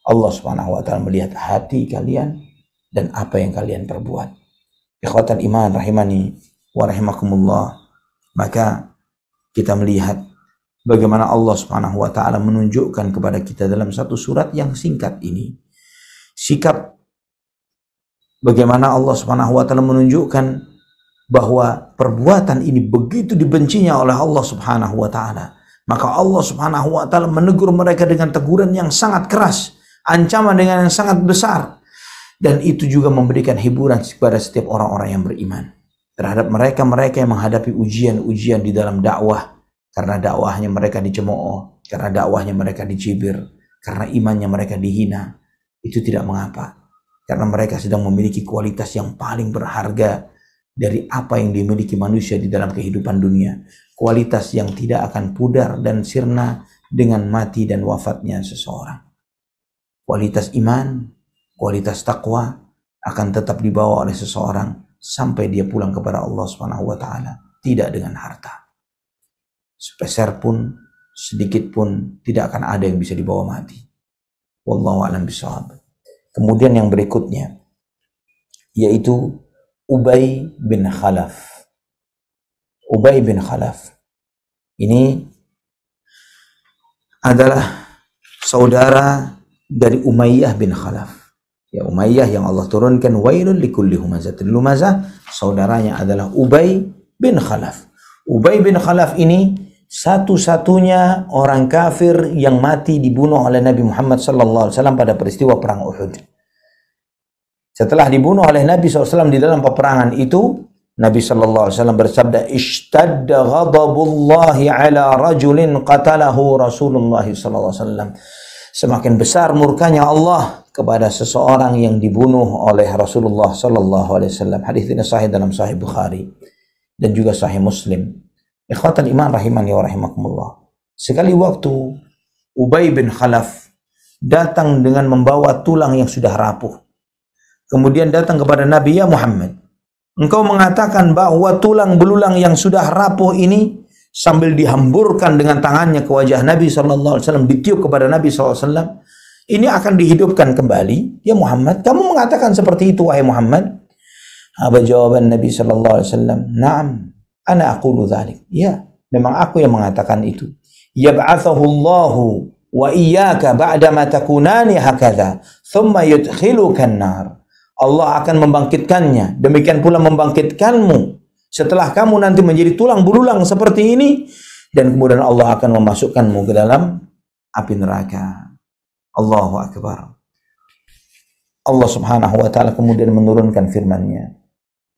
Allah Subhanahu wa taala melihat hati kalian dan apa yang kalian perbuat. Ikhwatal iman rahimani wa rahimakumullah. Maka kita melihat bagaimana Allah Subhanahu wa taala menunjukkan kepada kita dalam satu surat yang singkat ini sikap bagaimana Allah Subhanahu wa taala menunjukkan bahwa perbuatan ini begitu dibencinya oleh Allah Subhanahu wa taala. Maka Allah Subhanahu wa taala menegur mereka dengan teguran yang sangat keras, ancaman dengan yang sangat besar, dan itu juga memberikan hiburan kepada setiap orang-orang yang beriman terhadap mereka-mereka yang menghadapi ujian-ujian di dalam dakwah, karena dakwahnya mereka dicemooh, karena dakwahnya mereka dicibir, karena imannya mereka dihina. Itu tidak mengapa, karena mereka sedang memiliki kualitas yang paling berharga dari apa yang dimiliki manusia di dalam kehidupan dunia, kualitas yang tidak akan pudar dan sirna dengan mati dan wafatnya seseorang. Kualitas iman, kualitas takwa akan tetap dibawa oleh seseorang sampai dia pulang kepada Allah Subhanahu wa taala, tidak dengan harta. Sepeser pun, sedikit pun tidak akan ada yang bisa dibawa mati. Wallahu a'lam bishawab. Kemudian yang berikutnya yaitu Ubay bin Khalaf. Ubay bin Khalaf ini adalah saudara dari Umayyah bin Khalaf. Ya, Umayyah yang Allah turunkan wailul likulli humazatin lumazah, saudaranya adalah Ubay bin Khalaf. Ubay bin Khalaf ini satu-satunya orang kafir yang mati dibunuh oleh Nabi Muhammad sallallahu alaihi wasallam pada peristiwa perang Uhud. Setelah dibunuh oleh Nabi SAW di dalam peperangan itu, Nabi SAW bersabda, "Ishtadda ghadabullahi ala rajulin qatalahu Rasulullah SAW." Semakin besar murkanya Allah kepada seseorang yang dibunuh oleh Rasulullah SAW. Hadis ini sahih dalam Sahih Bukhari dan juga Sahih Muslim. Ikhwatal iman rahimani wa rahimakumullah. Sekali waktu Ubay bin Khalaf datang dengan membawa tulang yang sudah rapuh. Kemudian datang kepada Nabi, "Ya Muhammad, engkau mengatakan bahwa tulang belulang yang sudah rapuh ini," sambil dihamburkan dengan tangannya ke wajah Nabi SAW, ditiup kepada Nabi SAW, "ini akan dihidupkan kembali. Ya Muhammad, kamu mengatakan seperti itu, wahai Muhammad?" Apa jawaban Nabi SAW? "Na'am, ana aqulu dzalik." Ya, memang aku yang mengatakan itu. "Yab'atsahu Allahu wa iyyaka ba'dama takunani hakadha, thumma yudkhiluka an-nar." Allah akan membangkitkannya, demikian pula membangkitkanmu setelah kamu nanti menjadi tulang belulang seperti ini, dan kemudian Allah akan memasukkanmu ke dalam api neraka. Allahu Akbar. Allah Subhanahu wa taala kemudian menurunkan firman-Nya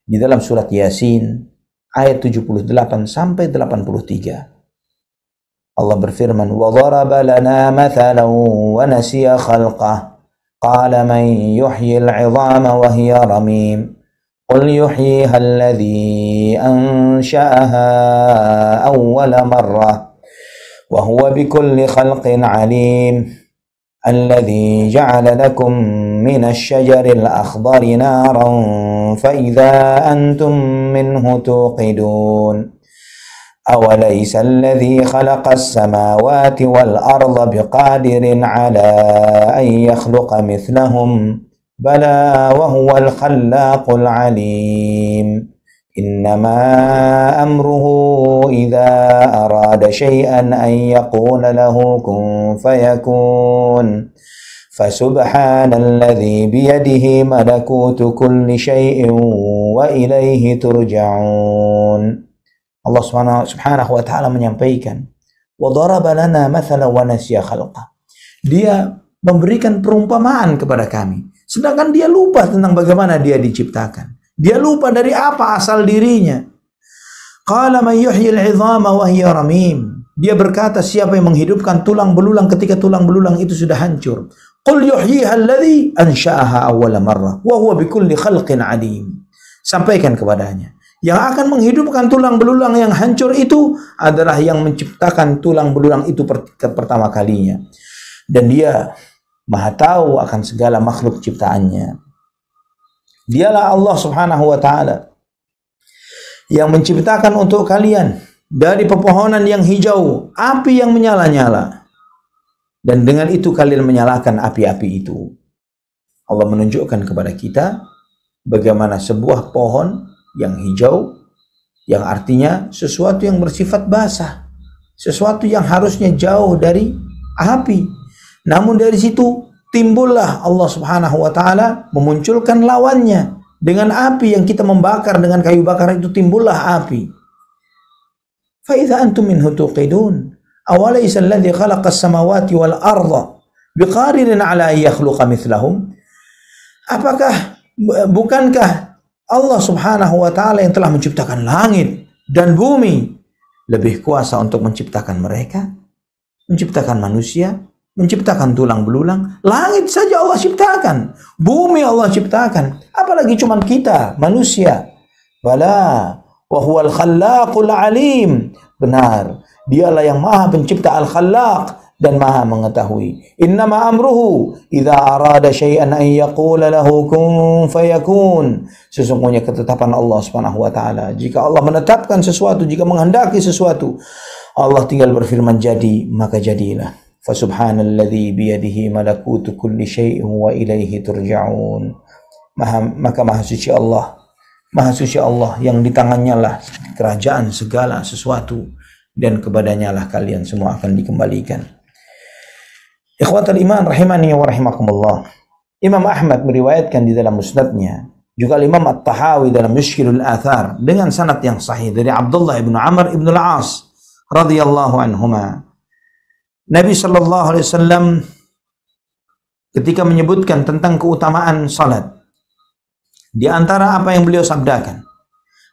di dalam surat Yasin ayat 78 sampai 83. Allah berfirman, "Wa dharaba lana mathalan wa nasiya khalqah. Qala man yuhyil 'idhama wa hiya ramim. Qul yuhyiha alladhi ansha'aha awwala marrah. Wa huwa bikulli khalqin 'alim. Alladhi ja'ala lakum minasy syajaril akhdari naran fa idza antum minhu tuqidun. أوليس الذي خلق السماوات والأرض بقادر على أن يخلق مثلهم بلى وهو الخلاق العليم إنما أمره إذا أراد شيئا أن يقول له كن فيكون فسبحان الذي بيده ملكوت كل شيء وإليه ترجعون. Allah subhanahu wa ta'ala menyampaikan, وَضَرَبَ لَنَا مَثَلًا وَنَسِيَ خَلْقَهُ. Dia memberikan perumpamaan kepada kami, sedangkan dia lupa tentang bagaimana dia diciptakan. Dia lupa dari apa asal dirinya. Qala man yuhyil 'idhama wa hiya ramim. Dia berkata, siapa yang menghidupkan tulang belulang ketika tulang belulang itu sudah hancur. Qul yuhyiha alladhi ansha'aha awwala marrah wa huwa bikulli khalqin 'alim. Sampaikan kepadanya, yang akan menghidupkan tulang belulang yang hancur itu adalah yang menciptakan tulang belulang itu pertama kalinya. Dan dia maha tahu akan segala makhluk ciptaannya. Dialah Allah subhanahu wa ta'ala yang menciptakan untuk kalian dari pepohonan yang hijau api yang menyala-nyala. Dan dengan itu kalian menyalakan api-api itu. Allah menunjukkan kepada kita bagaimana sebuah pohon yang hijau, yang artinya sesuatu yang bersifat basah, sesuatu yang harusnya jauh dari api. Namun dari situ timbullah Allah subhanahu wa ta'ala memunculkan lawannya dengan api yang kita membakar dengan kayu bakar itu, timbullah api. فَإِذَا أَنْتُمْ مِنْهُ تُوقِدُونَ أَوَلَيْسَ الَّذِي خَلَقَ السَّمَاوَاتِ وَالْأَرْضَ بِقَادِرٍ عَلَى أَنْ يَخْلُقَ مِثْلَهُمْ. Bukankah Allah subhanahu wa ta'ala yang telah menciptakan langit dan bumi lebih kuasa untuk menciptakan mereka, menciptakan manusia, menciptakan tulang belulang? Langit saja Allah ciptakan, bumi Allah ciptakan, apalagi cuman kita manusia. Bala wa huwal khallaqul alim. Benar, dialah yang maha pencipta, al-khallaq, dan maha mengetahui. Innama amruhu idza arada syai'an an yaqula lahu kun fayakun. Sesungguhnya ketetapan Allah Subhanahu wa taala, jika Allah menetapkan sesuatu, jika menghendaki sesuatu, Allah tinggal berfirman jadi, maka jadilah. Fa subhanalladzi biyadihi malakutu kulli syai'in wa ilaihi turja'un. Maka maha suci Allah yang di tangannya lah kerajaan segala sesuatu, dan kepadanya lah kalian semua akan dikembalikan. Ikhwatal iman rahimani wa rahimakumullah. Imam Ahmad meriwayatkan di dalam musnadnya, juga Imam At-Tahawi dalam Mushkilul Athar dengan sanad yang sahih dari Abdullah ibn Amr ibn al-As radhiyallahu anhuma. Nabi sallallahu alaihi wasallam ketika menyebutkan tentang keutamaan salat, di antara apa yang beliau sabdakan,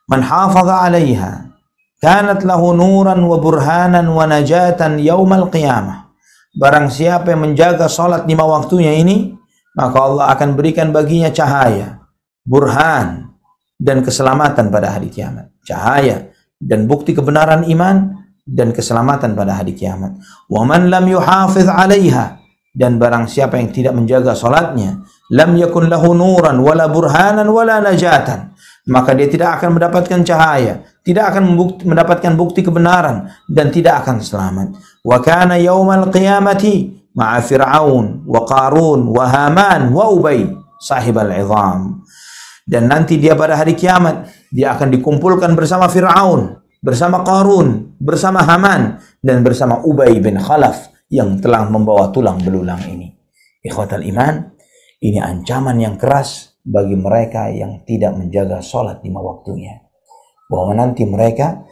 man hafaza 'alaiha kanat lahu nuran wa burhanan wa najatan yaumal qiyamah. Barang siapa yang menjaga salat 5 waktunya ini, maka Allah akan berikan baginya cahaya, burhan, dan keselamatan pada hari kiamat. Cahaya dan bukti kebenaran iman dan keselamatan pada hari kiamat. Wa man lam yuhafiz 'alaiha, dan barang siapa yang tidak menjaga salatnya, lam yakun lahu nuran wala burhanan wala najatan, maka dia tidak akan mendapatkan cahaya, tidak akan mendapatkan bukti kebenaran, dan tidak akan selamat. Wa kana yaumal qiyamati ma'a Fir'aun wa Qarun wa Haman wa Ubay sahibal 'idham. Dan nanti dia pada hari kiamat, dia akan dikumpulkan bersama Fir'aun, bersama Qarun, bersama Haman, dan bersama Ubay bin Khalaf yang telah membawa tulang belulang ini. Ikhwatal iman, ini ancaman yang keras bagi mereka yang tidak menjaga salat 5 waktunya, bahwa nanti mereka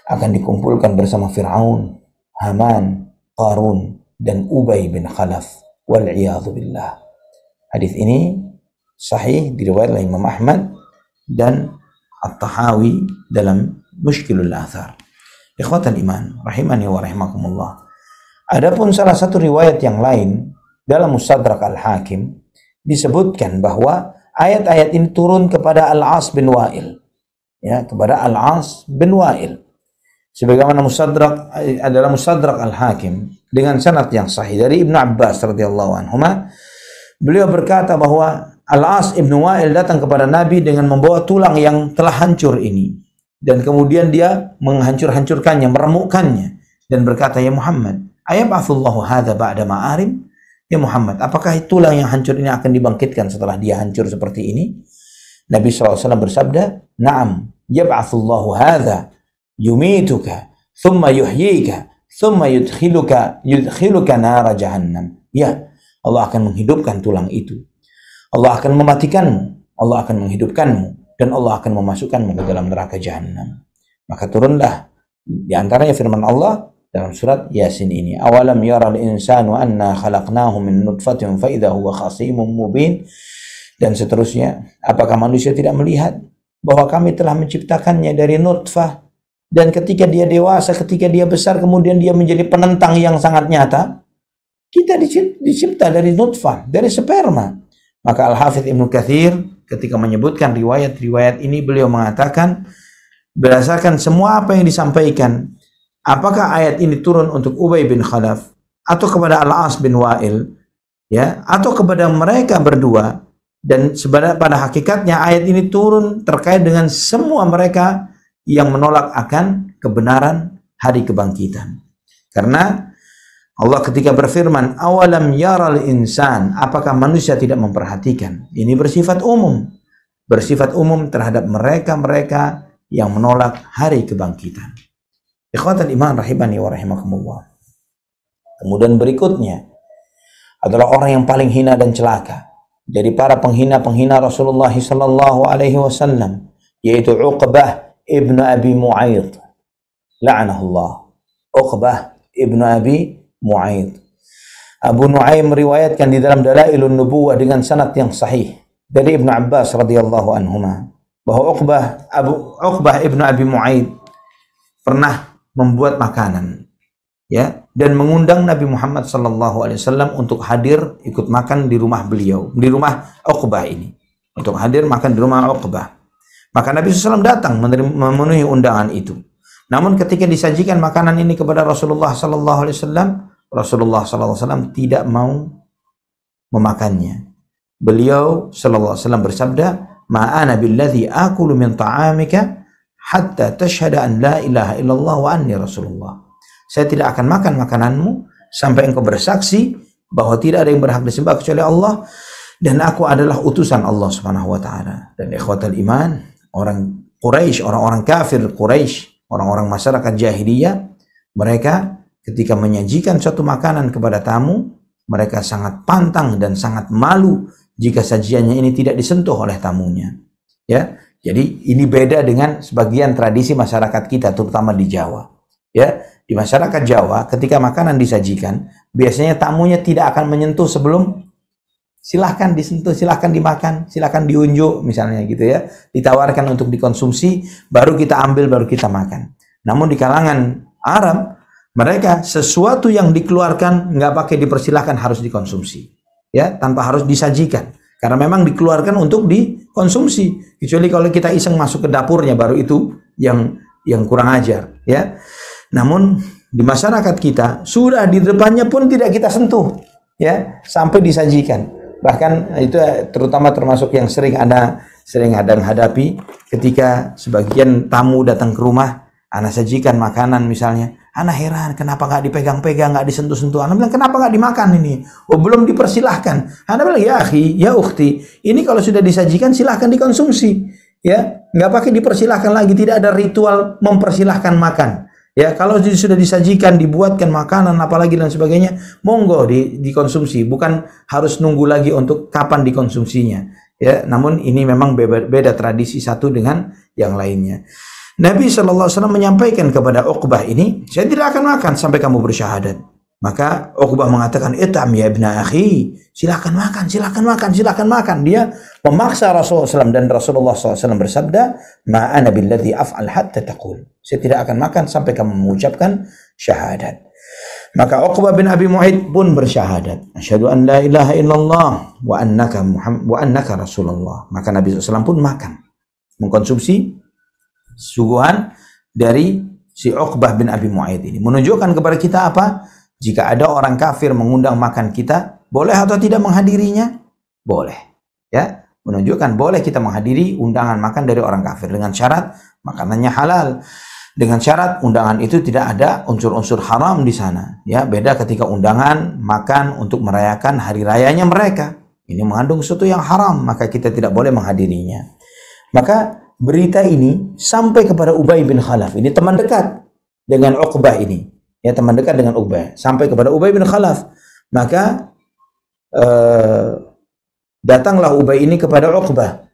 akan dikumpulkan bersama Fir'aun, Haman, Qarun, dan Ubay bin Khalaf, wal'iyadhu billah. Hadis ini sahih diriwayatkan oleh Imam Ahmad dan At-Tahawi dalam Mushkilul Athar. Ikhwatal iman rahimani wa rahimakumullah. Adapun salah satu riwayat yang lain dalam Mustadrak Al-Hakim disebutkan bahwa ayat-ayat ini turun kepada Al-As bin Wa'il, ya, kepada Al-As bin Wa'il. Sebagaimana adalah Mustadrak Al-Hakim dengan sanad yang sahih dari Ibnu Abbas radhiyallahu anhuma, beliau berkata bahwa Al-As ibn Wa'il datang kepada Nabi dengan membawa tulang yang telah hancur ini. dan kemudian dia menghancur-hancurkannya, meremukkannya dan berkata, ya Muhammad, ayab'atsullahu hadza ba'da ma'arim? Ya Muhammad, apakah tulang yang hancur ini akan dibangkitkan setelah dia hancur seperti ini? Nabi SAW bersabda, na'am, yab'atsullahu hadza yumituka thumma yuhyika thumma yudkhiluka nara jahannam. Ya, Allah akan menghidupkan tulang itu. Allah akan mematikanmu, Allah akan menghidupkanmu, dan Allah akan memasukkanmu ke dalam neraka jahannam. Maka turunlah di antaranya firman Allah dalam surat Yasin ini, awalam yaral insanu anna khalaqnahu min nutfatin fa idza huwa khasimun mubin, dan seterusnya. Apakah manusia tidak melihat bahwa kami telah menciptakannya dari nutfah, dan ketika dia dewasa, ketika dia besar, kemudian dia menjadi penentang yang sangat nyata? Kita dicipta dari nutfah, dari sperma. Maka Al-Hafidz Ibnu Katsir ketika menyebutkan riwayat-riwayat ini, beliau mengatakan, berdasarkan semua apa yang disampaikan, apakah ayat ini turun untuk Ubay bin Khalaf atau kepada Al-As bin Wa'il, ya, atau kepada mereka berdua? Dan sebenarnya pada hakikatnya ayat ini turun terkait dengan semua mereka yang menolak akan kebenaran hari kebangkitan. Karena Allah ketika berfirman, awalam yaral insan, apakah manusia tidak memperhatikan? Ini bersifat umum. Bersifat umum terhadap mereka-mereka yang menolak hari kebangkitan. Ikhwatal iman rahimani wa rahimakumullah. Kemudian berikutnya adalah orang yang paling hina dan celaka dari para penghina-penghina Rasulullah sallallahu alaihi wasallam, yaitu Uqbah ibnu Abi Mu'ayth. La'anahullah. Uqbah ibnu Abi Mu'ayth. Abu Nuaim meriwayatkan di dalam Dalailun Nubuwah dengan sanad yang sahih dari Ibnu Abbas radhiyallahu anhuma bahwa Uqbah ibnu Abi Mu'ayth pernah membuat makanan, ya, dan mengundang Nabi Muhammad sallallahu alaihi wasallam untuk hadir ikut makan di rumah beliau, di rumah Uqbah ini, untuk hadir makan di rumah Uqbah. Maka Nabi SAW datang memenuhi undangan itu. Namun ketika disajikan makanan ini kepada Rasulullah sallallahu alaihi wasallam, Rasulullah sallallahu alaihi wasallam tidak mau memakannya. Beliau sallallahu alaihi wasallam bersabda, "Ma ana billadzi akulu min ta'amika hatta tashhada an la ilaha illallah wa anni Rasulullah." Saya tidak akan makan makananmu sampai engkau bersaksi bahwa tidak ada yang berhak disembah kecuali Allah dan aku adalah utusan Allah Subhanahu wa taala. Dan ikhwatal iman, orang Quraisy, orang-orang kafir Quraisy, orang-orang masyarakat jahiliyah, mereka ketika menyajikan suatu makanan kepada tamu, mereka sangat pantang dan sangat malu jika sajiannya ini tidak disentuh oleh tamunya. Ya, jadi ini beda dengan sebagian tradisi masyarakat kita, terutama di Jawa. Ya, di masyarakat Jawa, ketika makanan disajikan, biasanya tamunya tidak akan menyentuh sebelum silahkan disentuh, silahkan dimakan, silahkan diunjuk, misalnya gitu ya. Ditawarkan untuk dikonsumsi, baru kita ambil, baru kita makan. Namun di kalangan Arab, mereka sesuatu yang dikeluarkan nggak pakai dipersilahkan, harus dikonsumsi, ya, tanpa harus disajikan. Karena memang dikeluarkan untuk dikonsumsi. Kecuali kalau kita iseng masuk ke dapurnya, baru itu yang kurang ajar, ya. Namun di masyarakat kita sudah di depannya pun tidak kita sentuh, ya, sampai disajikan. Bahkan itu terutama termasuk yang sering ada hadapi ketika sebagian tamu datang ke rumah, ana sajikan makanan misalnya, ana heran kenapa nggak dipegang-pegang, nggak disentuh-sentuh. Ana bilang kenapa nggak dimakan ini? Oh belum dipersilahkan. Ana bilang ya akhi, ya ukhti, ini kalau sudah disajikan silahkan dikonsumsi, ya, nggak pakai dipersilahkan lagi, tidak ada ritual mempersilahkan makan. Ya, kalau sudah disajikan, dibuatkan makanan, apalagi dan sebagainya, monggo dikonsumsi. Bukan harus nunggu lagi untuk kapan dikonsumsinya. Ya, namun ini memang beda tradisi satu dengan yang lainnya. Nabi SAW menyampaikan kepada Uqbah ini, saya tidak akan makan sampai kamu bersyahadat. Maka Uqbah mengatakan, "Itam ya ibna akhi, silakan makan, silakan makan, silakan makan." Dia memaksa Rasulullah SAW, dan Rasulullah SAW bersabda, "Ma ana billadzi af'al hatta taqul." Saya tidak akan makan sampai kamu mengucapkan syahadat. Maka Uqbah bin Abi Mu'ayth pun bersyahadat, "Asyhadu an la ilaha illallah wa annaka Rasulullah." Maka Nabi SAW pun makan, mengkonsumsi suguhan dari si Uqbah bin Abi Mu'ayth ini. Menunjukkan kepada kita apa? Jika ada orang kafir mengundang makan kita, boleh atau tidak menghadirinya? Boleh. Ya, menunjukkan boleh kita menghadiri undangan makan dari orang kafir dengan syarat makanannya halal. Dengan syarat undangan itu tidak ada unsur-unsur haram di sana. Ya, beda ketika undangan makan untuk merayakan hari rayanya mereka. Ini mengandung sesuatu yang haram, maka kita tidak boleh menghadirinya. Maka berita ini sampai kepada Ubay bin Khalaf. Ini teman dekat dengan Uqbah ini. Ya, teman dekat dengan Ubay. Sampai kepada Ubay bin Khalaf. Maka datanglah Ubay ini kepada Uqbah.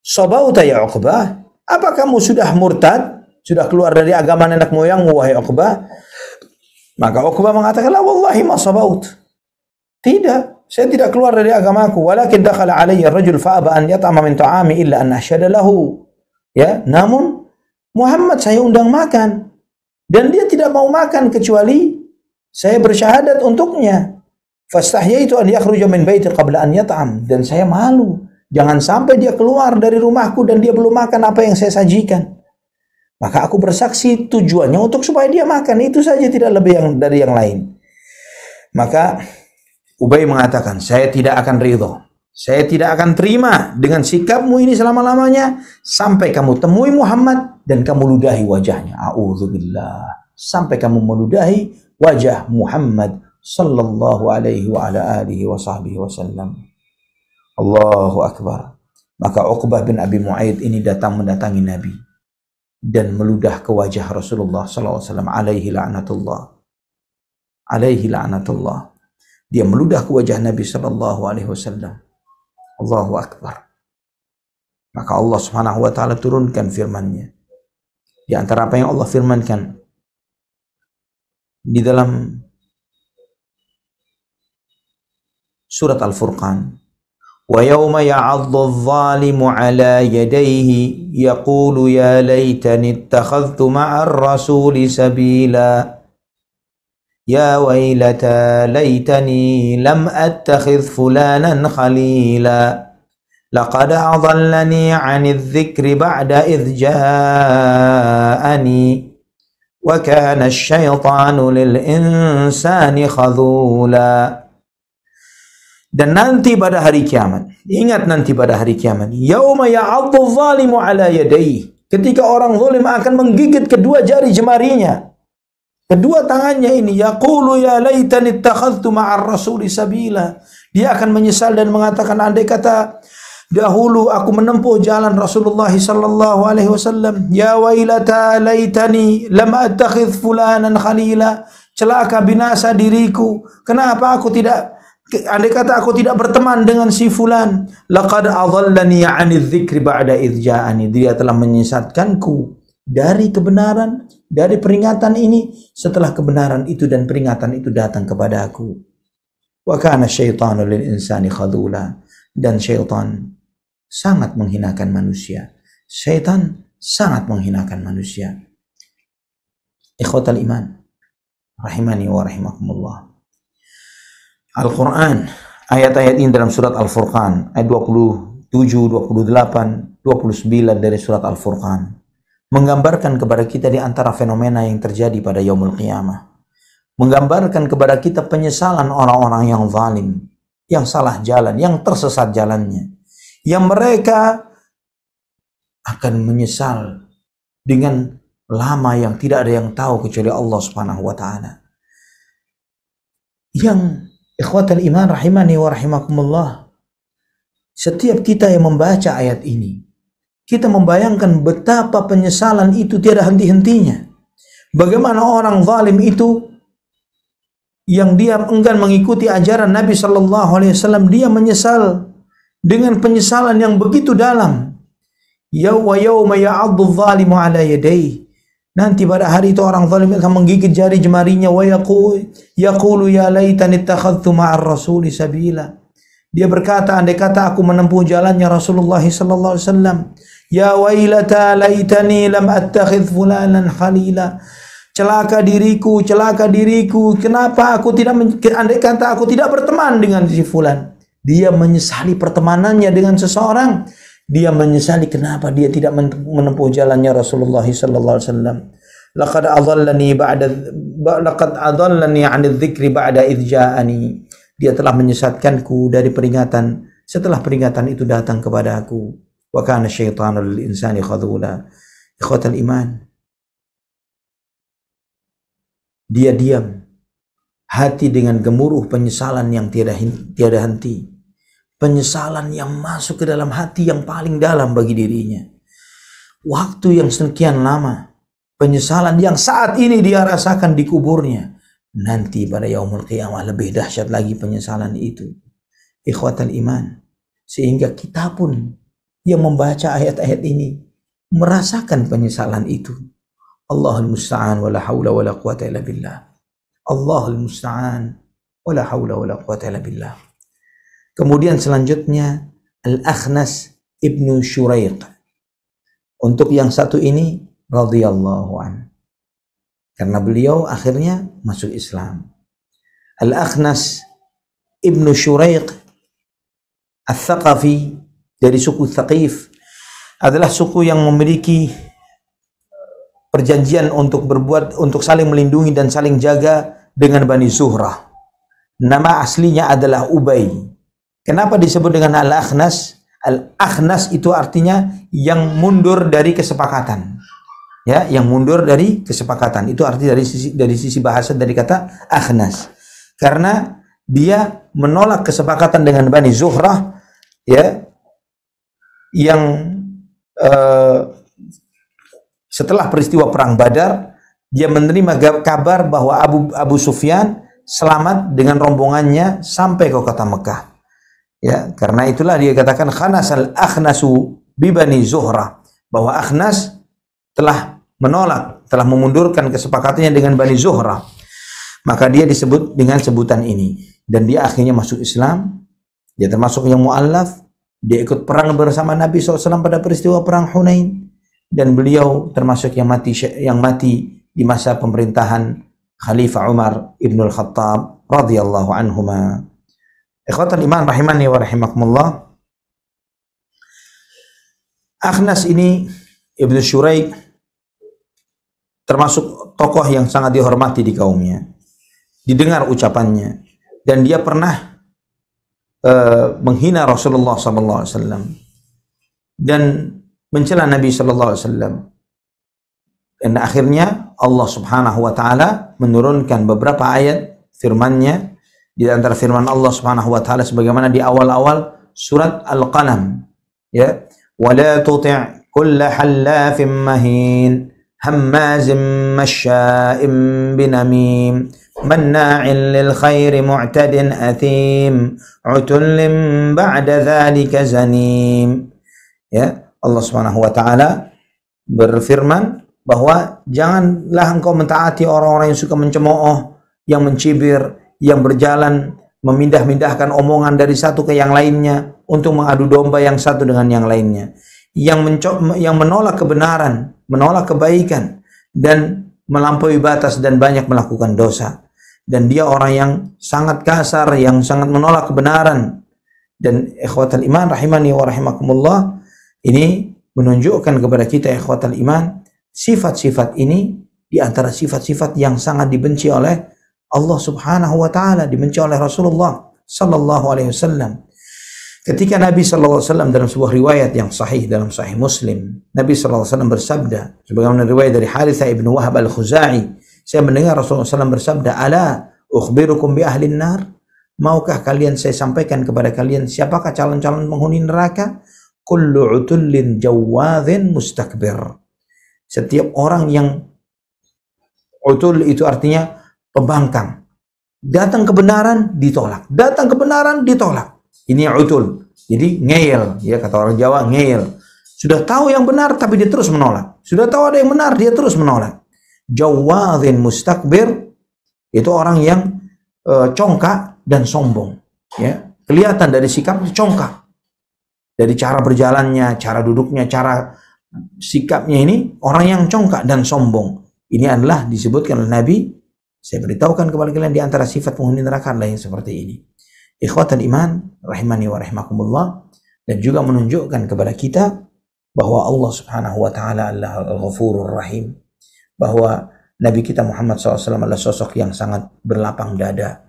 Sabauta ya Uqbah, apa kamu sudah murtad? Sudah keluar dari agama nenek moyangmu, wahai Uqbah? Maka Uqbah mengatakan, la wallahi ma sabaut. Tidak, saya tidak keluar dari agamaku. Walakin dakhala alayya rajul fa'aba an yat'ama min ta'ami illa an asyhada lahu. Ya, namun Muhammad saya undang makan dan dia tidak mau makan kecuali saya bersyahadat untuknya. Fastahyaitu an yakhruja min baiti qabla an yat'am, dan saya malu jangan sampai dia keluar dari rumahku dan dia belum makan apa yang saya sajikan. Maka aku bersaksi tujuannya untuk supaya dia makan, itu saja, tidak lebih dari yang lain. Maka Ubay mengatakan, saya tidak akan ridho, saya tidak akan terima dengan sikapmu ini selama-lamanya sampai kamu temui Muhammad dan kamu ludahi wajahnya. A'udzubillah. Sampai kamu meludahi wajah Muhammad sallallahu alaihi wa ala alihi wa sahbihi wasallam. Allahu Akbar. Maka Uqbah bin Abi Mu'aid ini datang mendatangi Nabi dan meludah ke wajah Rasulullah SAW, alaihi la'natullah. Alaihi la'natullah. Dia meludah ke wajah Nabi SAW. Allahu Akbar. Maka Allah Subhanahu wa ta'ala turunkan firman-Nya. Di antara apa yang Allah firmankan di dalam surat Al-Furqan, وَيَوْمَ يَعَضُّ الظَّالِمُ عَلَى يَدَيْهِ يَقُولُ يَا لَيْتَنِي اتَّخَذْتُ مَعَ الرَّسُولِ سَبِيلًا يَا وَيْلَتَى لَيْتَنِي لَمْ أَتَّخِذْ فُلَانًا خَلِيلًا لَقَدْ أَضَلَّنِي عَنِ الذِّكْرِ بَعْدَ إِذْ جَاءَنِي وَكَانَ الشَّيْطَانُ لِلْإِنسَانِ خَذُولًا. Dan nanti pada hari kiamat, ingat nanti pada hari kiamat, yauma ya'addu zalimu ala yadayhi, ketika orang zalim akan menggigit kedua jari jemarinya, kedua tangannya ini, yaqulu ya laitani ittakhadhtu ma'ar rasuli sabila, dia akan menyesal dan mengatakan, andai kata dahulu aku menempuh jalan Rasulullah sallallahu alaihi wasallam, ya wailata laitani lam attakhidh fulanan khalila, celaka binasa diriku, kenapa aku tidak, andai kata aku tidak berteman dengan si fulan. Laqad adallani 'anidz dzikri ba'da idz ja'ani, dia telah menyesatkanku dari kebenaran, dari peringatan ini setelah kebenaran itu dan peringatan itu datang kepada aku. Wa kana syaitanu lil insani khadula, dan syaitan sangat menghinakan manusia. Syaitan sangat menghinakan manusia. Ikhwatal iman rahimani wa rahimakumullah. Al-Quran, ayat-ayat ini dalam surat Al-Furqan, ayat 27, 28, 29 dari surat Al-Furqan, menggambarkan kepada kita di antara fenomena yang terjadi pada yaumul qiyamah. Menggambarkan kepada kita penyesalan orang-orang yang zalim, yang salah jalan, yang tersesat jalannya. Yang mereka akan menyesal dengan lama yang tidak ada yang tahu kecuali Allah Subhanahu wa ta'ala. Yang ikhwatal iman rahimani wa rahimakumullah, setiap kita yang membaca ayat ini, kita membayangkan betapa penyesalan itu tiada henti-hentinya. Bagaimana orang zalim itu yang dia enggan mengikuti ajaran Nabi sallallahu alaihi wasallam, dia menyesal dengan penyesalan yang begitu dalam. Yawma ya'addu adh-dhalimu 'ala yadayhi, nanti pada hari itu orang zalim akan menggigit jari jemarinya. Wa yaqulu ya laitani ittakhadhtu ma'ar rasuli sabila, dia berkata, andai kata aku menempuh jalannya Rasulullah sallallahu alaihi wasallam. Ya wailata laitani lam attakhidh fulanan khalila, celaka diriku, kenapa aku tidak, andai kata aku tidak berteman dengan si fulan. Dia menyesali pertemanannya dengan seseorang. Dia menyesali kenapa dia tidak menempuh jalannya Rasulullah sallallahu alaihi wasallam. Laqad adallani 'anil dzikri ba'da idz ja'ani, dia telah menyesatkanku dari peringatan setelah peringatan itu datang kepada aku. Wa kana syaitanu lil insani khadula, Ikhwatal iman, dia diam, hati dengan gemuruh penyesalan yang tiada henti, penyesalan yang masuk ke dalam hati yang paling dalam bagi dirinya. Waktu yang sekian lama, penyesalan yang saat ini dia rasakan di kuburnya, nanti pada yaumul qiyamah lebih dahsyat lagi penyesalan itu. Ikhwatal iman, sehingga kita pun yang membaca ayat-ayat ini merasakan penyesalan itu. Allahul musta'an wala haula wala quwata illa billah. Allahul musta'an wala haula wala quwata illa billah. Kemudian selanjutnya Al-Akhnas ibnu Syuraiq. Untuk yang satu ini radhiyallahu an, karena beliau akhirnya masuk Islam. Al-Akhnas ibnu Syuraiq Al-Thaqafi, dari suku Thaqif, adalah suku yang memiliki perjanjian untuk saling melindungi dan saling jaga dengan Bani Zuhrah. Nama aslinya adalah Ubay. Kenapa disebut dengan Al-Akhnas? Al-Akhnas itu artinya yang mundur dari kesepakatan. Ya, yang mundur dari kesepakatan. Itu arti dari sisi bahasa dari kata Akhnas. Karena dia menolak kesepakatan dengan Bani Zuhrah, ya, yang setelah peristiwa perang Badar, dia menerima kabar bahwa Abu Sufyan selamat dengan rombongannya sampai ke kota Mekah. Ya, karena itulah dia katakan khanasal akhnasu bi Bani Zuhrah, bahwa Akhnas telah menolak, telah memundurkan kesepakatannya dengan Bani Zuhrah. Maka dia disebut dengan sebutan ini, dan dia akhirnya masuk Islam. Dia termasuk yang mu'allaf. Dia ikut perang bersama Nabi SAW pada peristiwa perang Hunain, dan beliau termasuk yang mati di masa pemerintahan Khalifah Umar ibnul Khattab radhiyallahu anhuma. Ikhwatal iman rahimani wa rahimakumullah. Akhnas ini Ibnu Syuraiq termasuk tokoh yang sangat dihormati di kaumnya. Didengar ucapannya, dan dia pernah menghina Rasulullah SAW dan mencela Nabi SAW. Dan akhirnya Allah Subhanahu wa taala menurunkan beberapa ayat firman-Nya. Di antara firman Allah Subhanahu wa taala sebagaimana di awal-awal surat Al-Qalam, ya, wala tuti' kulla hallafin mahin hammazim masya'im binamim manna'in lil khairi mu'tadin athim utullin ba'da dzalika zanim. Ya, Allah Subhanahu wa taala berfirman bahwa janganlah engkau mentaati orang-orang yang suka mencemooh, yang mencibir, yang berjalan memindah-mindahkan omongan dari satu ke yang lainnya untuk mengadu domba yang satu dengan yang lainnya, yang menolak kebenaran, menolak kebaikan, dan melampaui batas dan banyak melakukan dosa. Dan dia orang yang sangat kasar, yang sangat menolak kebenaran. Dan ikhwatal iman rahimani wa rahimakumullah, ini menunjukkan kepada kita ikhwatal iman, sifat-sifat ini di antara sifat-sifat yang sangat dibenci oleh Allah Subhanahu wa taala, dibenci oleh Rasulullah sallallahu alaihi wasallam. Ketika Nabi sallallahu alaihi wasallam dalam sebuah riwayat yang sahih dalam Sahih Muslim, Nabi sallallahu alaihi wasallam bersabda, sebagaimana riwayat dari Harithah ibnu Wahab al-Khuzai, saya mendengar Rasulullah SAW bersabda, "Ala ukhbirukum bi ahlin nar?" Maukah kalian saya sampaikan kepada kalian siapakah calon-calon penghuni neraka? Kullu utullin jawadhin mustakbir. Setiap orang yang utul itu artinya pembangkang. Datang kebenaran ditolak, datang kebenaran ditolak. Ini utul. Jadi ngeyel, ya kata orang Jawa, ngeyel. Sudah tahu yang benar tapi dia terus menolak. Sudah tahu ada yang benar dia terus menolak. Jawadhin mustakbir itu orang yang congkak dan sombong. Ya, kelihatan dari sikapnya congkak. Dari cara berjalannya, cara duduknya, cara sikapnya, ini orang yang congkak dan sombong. Ini adalah disebutkan oleh Nabi. Saya beritahukan kepada kalian di antara sifat penghuni neraka adalah yang seperti ini. Ikhwatan iman rahimani wa rahimakumullah, dan juga menunjukkan kepada kita bahwa Allah Subhanahu wa taala adalah Al-Ghafurur Rahim, bahwa Nabi kita Muhammad SAW adalah sosok yang sangat berlapang dada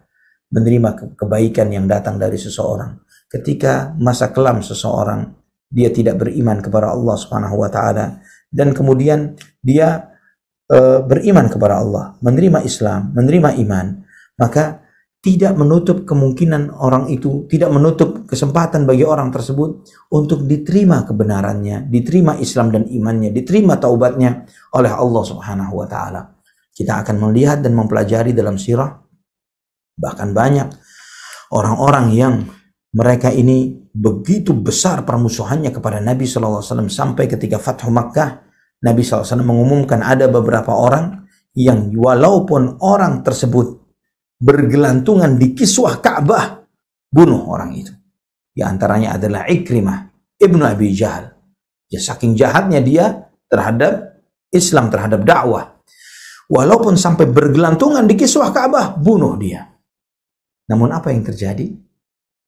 menerima kebaikan yang datang dari seseorang. Ketika masa kelam seseorang dia tidak beriman kepada Allah Subhanahu wa taala, dan kemudian dia beriman kepada Allah, menerima Islam, menerima iman, maka tidak menutup kemungkinan orang itu, tidak menutup kesempatan bagi orang tersebut untuk diterima kebenarannya, diterima Islam dan imannya, diterima taubatnya oleh Allah Subhanahu wa taala. Kita akan melihat dan mempelajari dalam sirah bahkan banyak orang-orang yang mereka ini begitu besar permusuhannya kepada Nabi SAW sampai ketika Fathu Makkah, Nabi SAW mengumumkan ada beberapa orang yang walaupun orang tersebut bergelantungan di kiswah Ka'bah, bunuh orang itu. Di antaranya adalah Ikrimah ibnu Abi Jahal. Ya, saking jahatnya dia terhadap Islam, terhadap dakwah. Walaupun sampai bergelantungan di kiswah Ka'bah, bunuh dia. Namun apa yang terjadi?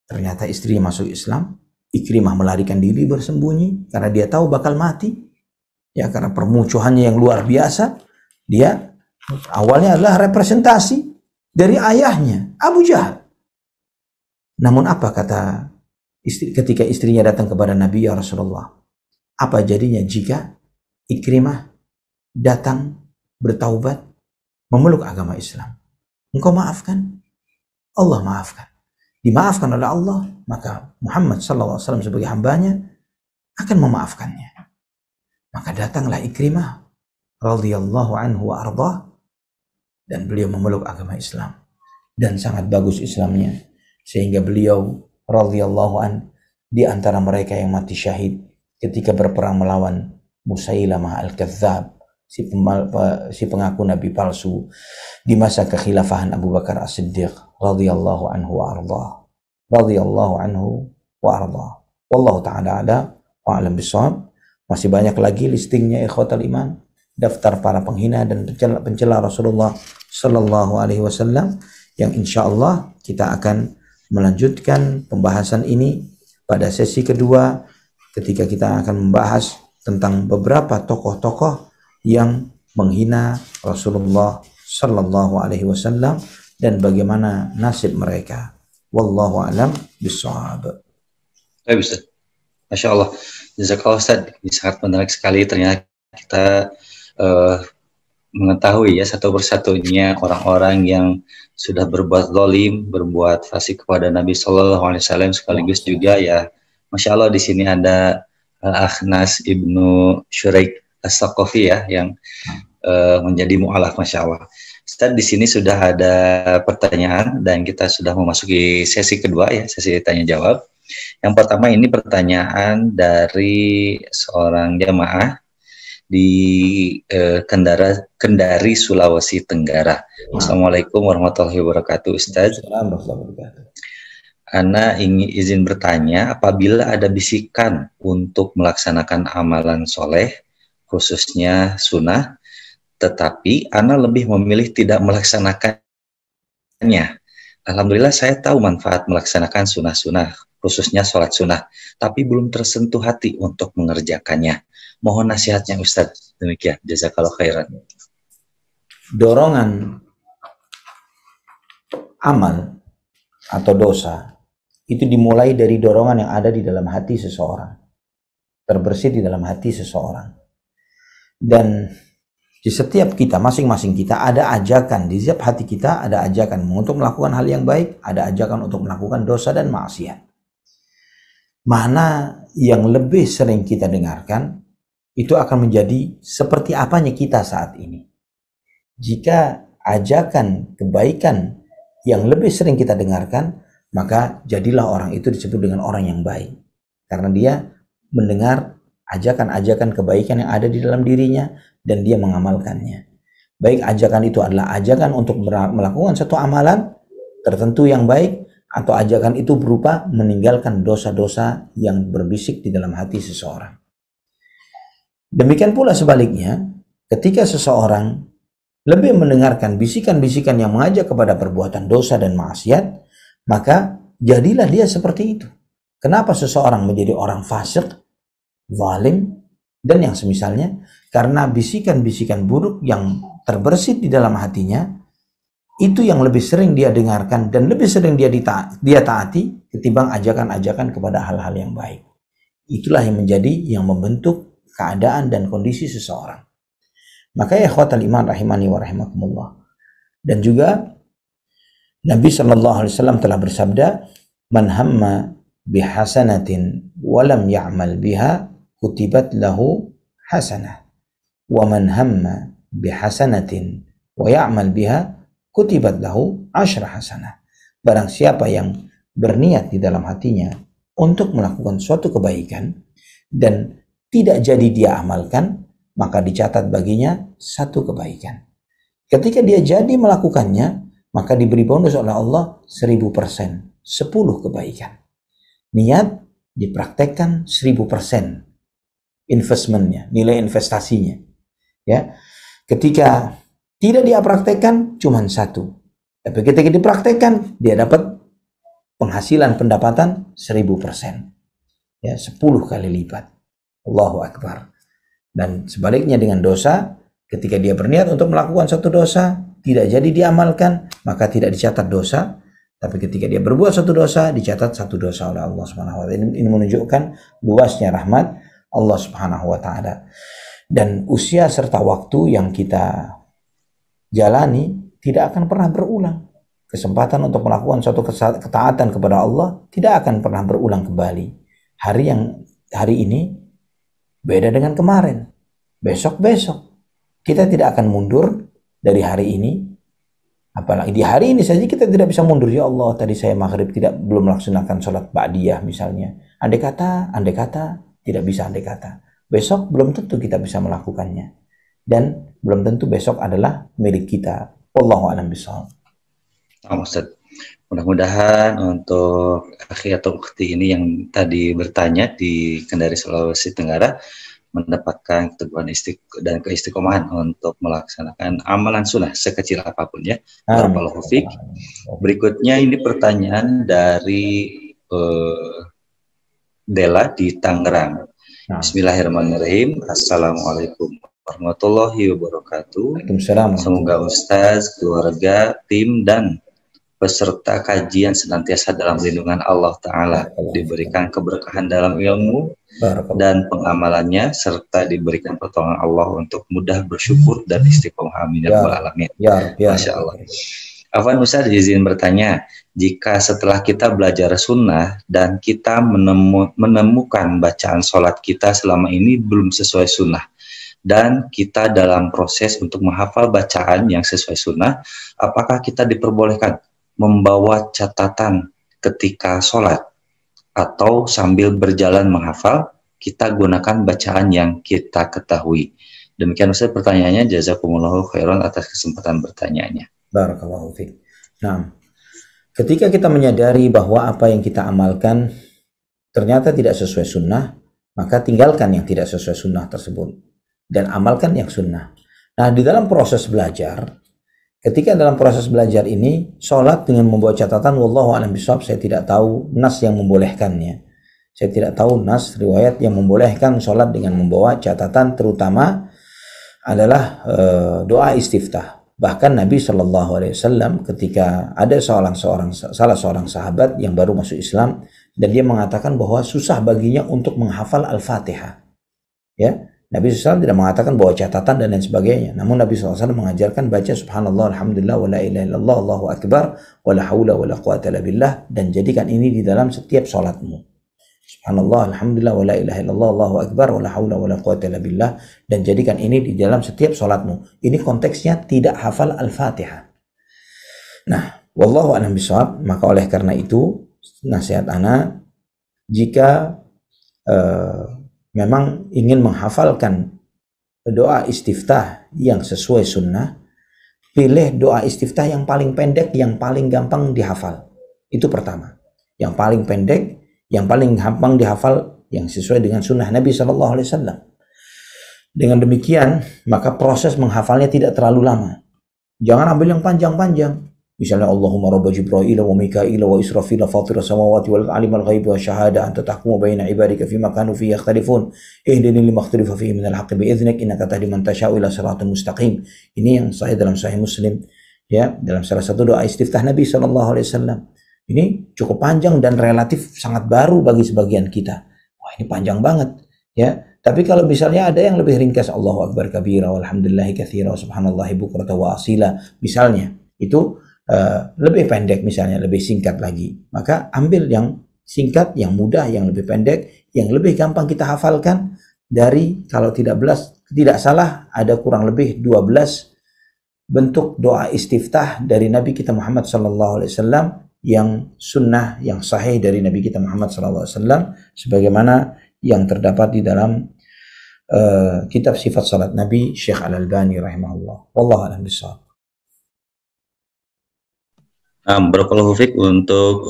Ternyata istrinya masuk Islam. Ikrimah melarikan diri bersembunyi karena dia tahu bakal mati. Ya, karena permusuhannya yang luar biasa. Dia awalnya adalah representasi dari ayahnya, Abu Jahal. Namun apa kata istri ketika istrinya datang kepada Nabi, ya Rasulullah, apa jadinya jika Ikrimah datang bertaubat, memeluk agama Islam? Engkau maafkan? Allah maafkan. Dimaafkan oleh Allah, maka Muhammad SAW sebagai hambanya akan memaafkannya. Maka datanglah Ikrimah radhiyallahu anhu wa ardhah, dan beliau memeluk agama Islam dan sangat bagus Islamnya sehingga beliau radhiyallahu an di antara mereka yang mati syahid ketika berperang melawan Musailamah al-Kadzdzab, si pengaku nabi palsu di masa kekhilafahan Abu Bakar As-Siddiq radhiyallahu anhu wa ardhah, radhiyallahu anhu wa ardhah. Wallahu taala ala wa alam bisawab. Masih banyak lagi listingnya ikhwatal iman, daftar para penghina dan pencela Rasulullah Sallallahu Alaihi Wasallam, yang insya Allah kita akan melanjutkan pembahasan ini pada sesi kedua ketika kita akan membahas tentang beberapa tokoh-tokoh yang menghina Rasulullah Sallallahu Alaihi Wasallam dan bagaimana nasib mereka. Wallahu alam bishawab. Baik Ustaz, Masya Allah, jazakallah Ustaz, ini sangat menarik sekali. Ternyata kita mengetahui ya satu persatunya orang-orang yang sudah berbuat zalim, berbuat fasik kepada Nabi Shallallahu Alaihi Wasallam, sekaligus juga ya, Masya Allah, di sini ada Akhnas ibnu Syuraik As-Saqafi ya, yang menjadi mu'alaf, Masya Allah. Ustaz, di sini sudah ada pertanyaan dan kita sudah memasuki sesi kedua ya, sesi tanya jawab. Yang pertama ini pertanyaan dari seorang jamaah di Kendari, Sulawesi Tenggara. Assalamualaikum warahmatullahi wabarakatuh, Ustaz. Ana ingin izin bertanya, apabila ada bisikan untuk melaksanakan amalan soleh, khususnya sunnah, tetapi Ana lebih memilih tidak melaksanakannya. Alhamdulillah saya tahu manfaat melaksanakan sunnah-sunnah, khususnya sholat sunnah, tapi belum tersentuh hati untuk mengerjakannya. Mohon nasihatnya Ustaz. Demikian, jazakallah khairan. Dorongan amal atau dosa itu dimulai dari dorongan yang ada di dalam hati seseorang, terbersih di dalam hati seseorang. Dan di setiap kita, masing-masing kita ada ajakan, di setiap hati kita ada ajakan untuk melakukan hal yang baik, ada ajakan untuk melakukan dosa dan maksiat. Mana yang lebih sering kita dengarkan, itu akan menjadi seperti apanya kita saat ini. Jika ajakan kebaikan yang lebih sering kita dengarkan, maka jadilah orang itu disebut dengan orang yang baik. Karena dia mendengar ajakan-ajakan kebaikan yang ada di dalam dirinya dan dia mengamalkannya. Baik ajakan itu adalah ajakan untuk melakukan satu amalan tertentu yang baik, atau ajakan itu berupa meninggalkan dosa-dosa yang berbisik di dalam hati seseorang. Demikian pula sebaliknya, ketika seseorang lebih mendengarkan bisikan-bisikan yang mengajak kepada perbuatan dosa dan maksiat, maka jadilah dia seperti itu. Kenapa seseorang menjadi orang fasik, zalim, dan yang semisalnya? Karena bisikan-bisikan buruk yang terbersit di dalam hatinya, itu yang lebih sering dia dengarkan dan lebih sering dia taati ketimbang ajakan-ajakan kepada hal-hal yang baik. Itulah yang membentuk keadaan dan kondisi seseorang. Maka ya ikhwatal iman rahimani wa rahimakumullah. Dan juga Nabi SAW telah bersabda, "Man hamma bihasanatin wa lam ya'mal biha kutibat lahu hasanah. Wa man hamma bihasanatin wa ya'mal biha kutibat lahu 10 hasanah." Barang siapa yang berniat di dalam hatinya untuk melakukan suatu kebaikan dan tidak jadi dia amalkan, maka dicatat baginya 1 kebaikan. Ketika dia jadi melakukannya, maka diberi bonus oleh Allah 1000%, 10 kebaikan. Niat dipraktekkan 1000%, investmentnya, nilai investasinya. Ya, ketika tidak dia praktekkan cuma 1, tapi ketika dipraktekkan dia dapat penghasilan pendapatan 1000%, ya 10 kali lipat. Allahu Akbar. Dan sebaliknya dengan dosa, ketika dia berniat untuk melakukan satu dosa, tidak jadi diamalkan, maka tidak dicatat dosa. Tapi ketika dia berbuat satu dosa, dicatat 1 dosa oleh Allah Subhanahu wa taala. Ini menunjukkan luasnya rahmat Allah Subhanahu wa taala. Dan usia serta waktu yang kita jalani tidak akan pernah berulang. Kesempatan untuk melakukan suatu ketaatan kepada Allah tidak akan pernah berulang kembali. Hari ini beda dengan kemarin. Besok. Kita tidak akan mundur dari hari ini. Apalagi di hari ini saja kita tidak bisa mundur. Ya Allah, tadi saya maghrib belum melaksanakan sholat ba'diyah misalnya. Andai kata, tidak bisa andai kata. Besok belum tentu kita bisa melakukannya. Dan belum tentu besok adalah milik kita. Wallahu a'lam bishawab. Ustaz, mudah-mudahan untuk akhi atau ukhti ini yang tadi bertanya di Kendari, Sulawesi Tenggara mendapatkan keteguhan dan keistiqomahan untuk melaksanakan amalan sunnah sekecil apapun ya. Barakallahu fiik. Berikutnya ini pertanyaan dari Dela di Tangerang. Bismillahirrahmanirrahim. Assalamualaikum warahmatullahi wabarakatuh. Waalaikumsalam. Semoga Ustaz, keluarga, tim, dan peserta kajian senantiasa dalam lindungan Allah Ta'ala, diberikan keberkahan dalam ilmu dan pengamalannya, serta diberikan pertolongan Allah untuk mudah bersyukur dan istiqomah. Amin ya rabbal alamin. Masya Allah. Afwan Ustaz, izin bertanya, jika setelah kita belajar sunnah dan kita menemukan bacaan sholat kita selama ini belum sesuai sunnah, dan kita dalam proses untuk menghafal bacaan yang sesuai sunnah, apakah kita diperbolehkan membawa catatan ketika sholat, atau sambil berjalan menghafal kita gunakan bacaan yang kita ketahui? Demikian Ustaz pertanyaannya. Jazakumullahu khairan atas kesempatan bertanyanya. Barakallahu fiik. Nah, ketika kita menyadari bahwa apa yang kita amalkan ternyata tidak sesuai sunnah, maka tinggalkan yang tidak sesuai sunnah tersebut dan amalkan yang sunnah. Nah, di dalam proses belajar, ketika dalam proses belajar ini, sholat dengan membawa catatan, wallahu a'lam bishawab, saya tidak tahu nas yang membolehkannya. Saya tidak tahu nas riwayat yang membolehkan sholat dengan membawa catatan, terutama adalah doa istiftah. Bahkan Nabi SAW ketika ada salah seorang sahabat yang baru masuk Islam, dan dia mengatakan bahwa susah baginya untuk menghafal Al-Fatihah. Ya, Nabi SAW tidak mengatakan bahwa catatan dan lain sebagainya. Namun Nabi SAW mengajarkan baca subhanallah, alhamdulillah, wa la ilaha illallah, Allahu akbar, wa la hawla wa la quwata illa billah, dan jadikan ini di dalam setiap sholatmu. Subhanallah, alhamdulillah, wa la ilaha illallah, Allahu akbar, wa la hawla wa la quwata illa billah, dan jadikan ini di dalam setiap sholatmu. Ini konteksnya tidak hafal Al-Fatihah. Nah, wallahu a'lam bishawab. Maka oleh karena itu, nasihat ana, jika memang ingin menghafalkan doa istiftah yang sesuai sunnah, pilih doa istiftah yang paling pendek, yang paling gampang dihafal. Itu pertama. Yang paling pendek, yang paling gampang dihafal, yang sesuai dengan sunnah Nabi SAW. Dengan demikian, maka proses menghafalnya tidak terlalu lama. Jangan ambil yang panjang-panjang. Misalnya Allahumma rabba Jibril wa Mikail wa Israfil fatir samawati wal alim al ghaib wa syahada anta tahkumu baina ibadika fima kanu fihi yakhtalifun ihdini lima ikhtalafa fihi min al haqqi bi idhnik innaka tahdi man tasha'u ila siratal mustaqim. Ini yang sahih dalam Sahih Muslim, ya, dalam salah satu doa istiftah Nabi SAW. Ini cukup panjang dan relatif sangat baru bagi sebagian kita. Wah, ini panjang banget, ya. Tapi kalau misalnya ada yang lebih ringkas, Allahu Akbar kabira walhamdulillahi katsira wa subhanallahi bukrata wa asila, misalnya itu lebih pendek, misalnya lebih singkat lagi, maka ambil yang singkat, yang mudah, yang lebih pendek, yang lebih gampang kita hafalkan dari, kalau tidak salah ada kurang lebih 12 bentuk doa istiftah dari Nabi kita Muhammad sallallahu alaihi wasallam yang sunnah, yang sahih dari Nabi kita Muhammad sallallahu alaihi wasallam, sebagaimana yang terdapat di dalam kitab sifat salat Nabi Syekh Al-Albani rahimahullah. Wallahu a'lam bishawab. Barakallahu fiik untuk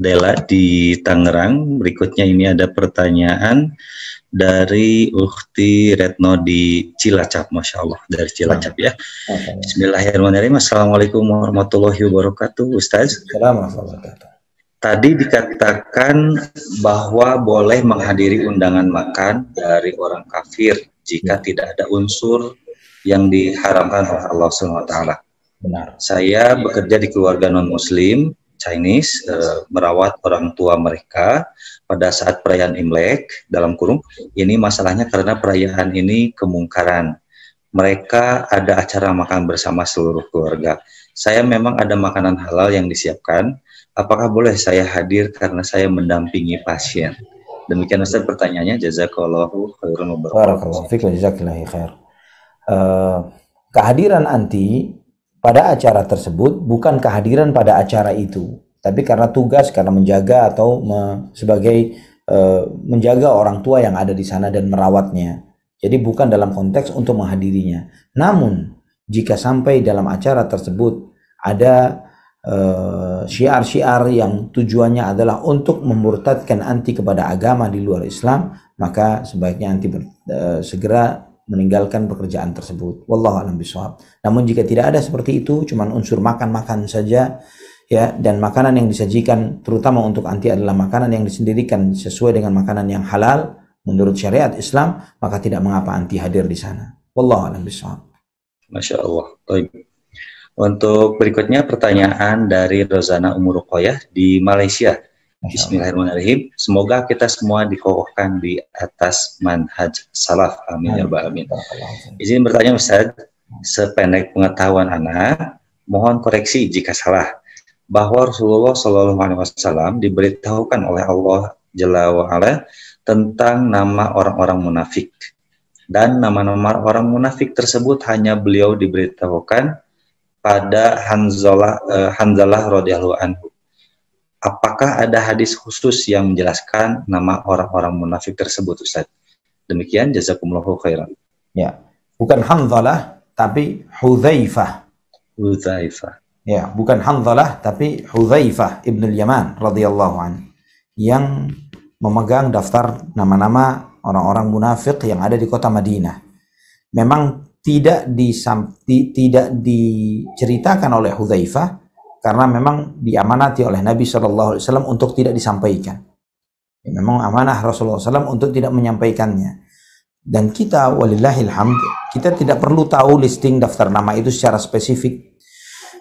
Dela di Tangerang. Berikutnya ini ada pertanyaan dari Ukhti Retno di Cilacap, Masya Allah, dari Cilacap ya. Bismillahirrahmanirrahim. Assalamualaikum warahmatullahi wabarakatuh, Ustaz. Assalamualaikum warahmatullahi wabarakatuh. Tadi dikatakan bahwa boleh menghadiri undangan makan dari orang kafir jika tidak ada unsur yang diharamkan oleh Allah SWT. Benar. Saya bekerja di keluarga non-muslim Chinese, merawat orang tua mereka pada saat perayaan Imlek, dalam kurung, ini masalahnya karena perayaan ini kemungkaran. Mereka ada acara makan bersama seluruh keluarga. Saya memang ada makanan halal yang disiapkan. Apakah boleh saya hadir karena saya mendampingi pasien? Demikian Ustaz pertanyaannya. Jazakallahu khairan wa barakallahu fiik wa jazakallahu khair. Kehadiran anti pada acara tersebut bukan kehadiran pada acara itu, tapi karena tugas, karena menjaga atau sebagai menjaga orang tua yang ada di sana dan merawatnya. Jadi bukan dalam konteks untuk menghadirinya. Namun jika sampai dalam acara tersebut ada syiar-syiar yang tujuannya adalah untuk memurtadkan anti kepada agama di luar Islam, maka sebaiknya anti segera meninggalkan pekerjaan tersebut. Wallahu a'lam bishawab. Namun jika tidak ada seperti itu, cuman unsur makan-makan saja, ya, dan makanan yang disajikan terutama untuk anti adalah makanan yang disendirikan sesuai dengan makanan yang halal menurut syariat Islam, maka tidak mengapa anti hadir di sana. Wallahu a'lam bishawab. Masya Allah. Baik. Untuk berikutnya pertanyaan dari Rozana Umur Ruqoyah di Malaysia. Bismillahirrahmanirrahim. Semoga kita semua dikokohkan di atas manhaj salaf. Amin ya rabbal alamin. Izin bertanya Ustaz, sependek pengetahuan anak, mohon koreksi jika salah, bahwa Rasulullah SAW diberitahukan oleh Allah Jalla wa'ala tentang nama orang-orang munafik. Dan nama-nama orang munafik tersebut hanya beliau diberitahukan pada Hanzalah radhiyallahu anhu. Apakah ada hadis khusus yang menjelaskan nama orang-orang munafik tersebut, Ustaz? Demikian, jazakumullahu khairan. Ya, bukan Hanzalah tapi Hudzaifah. Hudzaifah. Ya, bukan Hanzalah tapi Hudzaifah ibn al-Yaman radhiyallahu anhu yang memegang daftar nama-nama orang-orang munafik yang ada di kota Madinah. Memang tidak diceritakan oleh Hudzaifah karena memang diamanati oleh Nabi SAW untuk tidak disampaikan. Memang amanah Rasulullah SAW untuk tidak menyampaikannya. Dan kita, walillahil hamd, kita tidak perlu tahu listing daftar nama itu secara spesifik.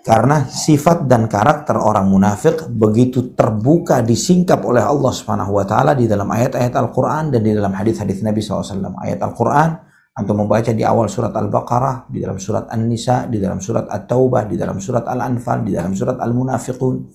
Karena sifat dan karakter orang munafik begitu terbuka disingkap oleh Allah Subhanahu wa taala di dalam ayat-ayat Al-Qur'an dan di dalam hadis-hadis Nabi SAW. Ayat Al-Qur'an atau membaca di awal surat Al-Baqarah, di dalam surat An-Nisa, di dalam surat At-Taubah, di dalam surat Al-Anfal, di dalam surat Al-Munafiqun.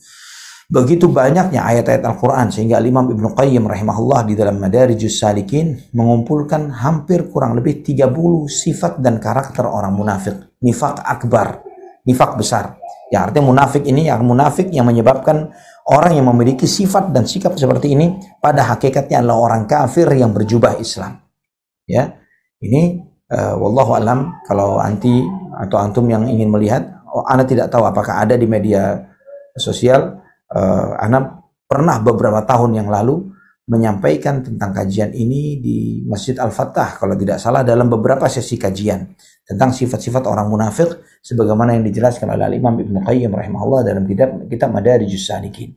Begitu banyaknya ayat-ayat Al-Quran sehingga Imam Ibnu Qayyim rahimahullah di dalam Madarijus Salikin mengumpulkan hampir kurang lebih 30 sifat dan karakter orang munafik. Nifaq akbar, nifaq besar. Ya, artinya munafik ini yang munafik yang menyebabkan orang yang memiliki sifat dan sikap seperti ini pada hakikatnya adalah orang kafir yang berjubah Islam. Ya. Ini wallahu alam, kalau anti atau antum yang ingin melihat, ana tidak tahu apakah ada di media sosial. Ana pernah beberapa tahun yang lalu menyampaikan tentang kajian ini di Masjid Al-Fattah kalau tidak salah, dalam beberapa sesi kajian tentang sifat-sifat orang munafik sebagaimana yang dijelaskan oleh Imam Ibnu Qayyim rahimahullah dalam kitab Madarijus Salikin.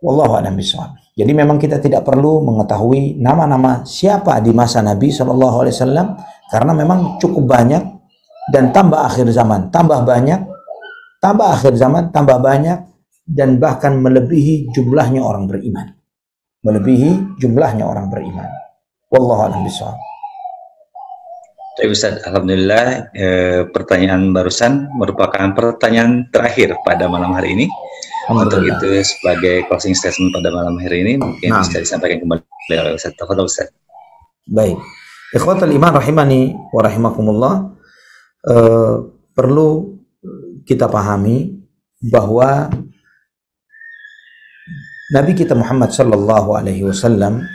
Wallahu a'lam bishawab. Jadi memang kita tidak perlu mengetahui nama-nama siapa di masa Nabi SAW karena memang cukup banyak, dan tambah akhir zaman tambah banyak, tambah akhir zaman tambah banyak, dan bahkan melebihi jumlahnya orang beriman. Melebihi jumlahnya orang beriman. Wallahu a'lam bishawab. Baik Ustaz, alhamdulillah pertanyaan barusan merupakan pertanyaan terakhir pada malam hari ini. Untuk itu sebagai closing statement pada malam hari ini mungkin bisa disampaikan kembali oleh Ustaz. Tafadhol Ustaz. Baik. Ikhwatul iman rahimani wa rahimakumullah, perlu kita pahami bahwa Nabi kita Muhammad sallallahu alaihi wasallam,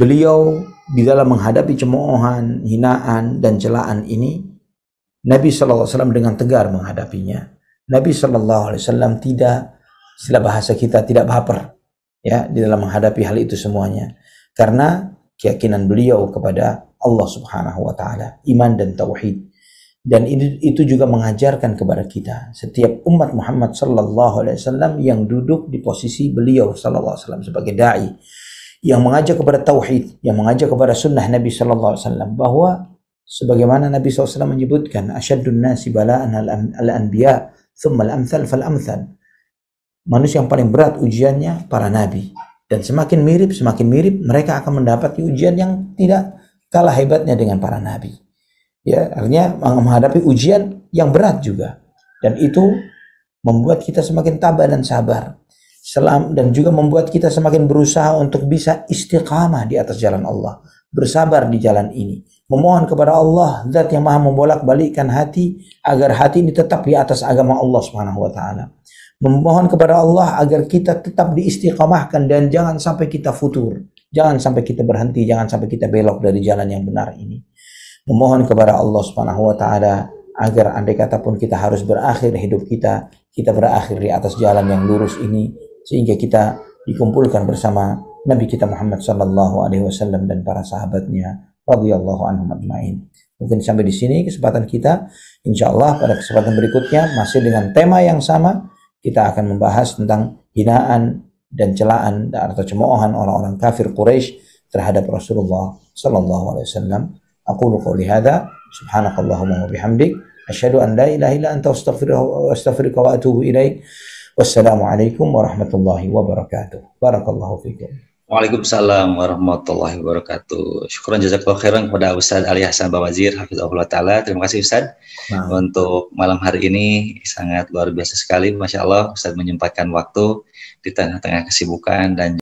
beliau di dalam menghadapi cemoohan, hinaan dan celaan ini, Nabi sallallahu alaihi wasallam dengan tegar menghadapinya. Nabi sallallahu alaihi wasallam tidak, istilah bahasa kita, tidak baper ya di dalam menghadapi hal itu semuanya, karena keyakinan beliau kepada Allah Subhanahu wa taala, iman dan tauhid. Dan itu juga mengajarkan kepada kita, setiap umat Muhammad sallallahu alaihi wasallam yang duduk di posisi beliau sallallahu alaihi wasallam sebagai dai, yang mengajak kepada tauhid, yang mengajak kepada sunnah Nabi sallallahu alaihi wasallam, bahwa sebagaimana Nabi SAW menyebutkan, asyaddun nasi bala'an al-anbiya thumma al-amthal fal-amthal. Manusia yang paling berat ujiannya para nabi, dan semakin mirip mereka akan mendapati ujian yang tidak kalah hebatnya dengan para nabi. Ya, artinya menghadapi ujian yang berat juga, dan itu membuat kita semakin tabah dan sabar, dan juga membuat kita semakin berusaha untuk bisa istiqamah di atas jalan Allah, bersabar di jalan ini, memohon kepada Allah, Zat yang maha membolak-balikkan hati, agar hati ini tetap di atas agama Allah Subhanahu wa taala. Memohon kepada Allah agar kita tetap diistiqamahkan dan jangan sampai kita futur, jangan sampai kita berhenti, jangan sampai kita belok dari jalan yang benar ini. Memohon kepada Allah Subhanahu wa taala agar andai kata pun kita harus berakhir hidup kita, kita berakhir di atas jalan yang lurus ini, sehingga kita dikumpulkan bersama Nabi kita Muhammad sallallahu alaihi wasallam dan para sahabatnya radhiyallahu anhum ajmain. Mungkin sampai di sini kesempatan kita. Insyaallah pada kesempatan berikutnya masih dengan tema yang sama, kita akan membahas tentang hinaan dan celaan atau cemoohan orang-orang kafir Quraisy terhadap Rasulullah sallallahu alaihi wasallam. Aqulu qouli hadza, subhanakallahumma wa bihamdik, asyhadu an la ilaha illa anta astaghfiruka wa atubu ilaik. Wassalamualaikum warahmatullahi wabarakatuh. Barakallahu fikum. Waalaikumsalam warahmatullahi wabarakatuh. Syukran jazakallahu khairan kepada Ustaz Ali Hasan Bawazir hafizahullah taala. Terima kasih Ustaz. Untuk malam hari ini sangat luar biasa sekali, Masya Allah Ustaz menyempatkan waktu di tengah-tengah kesibukan dan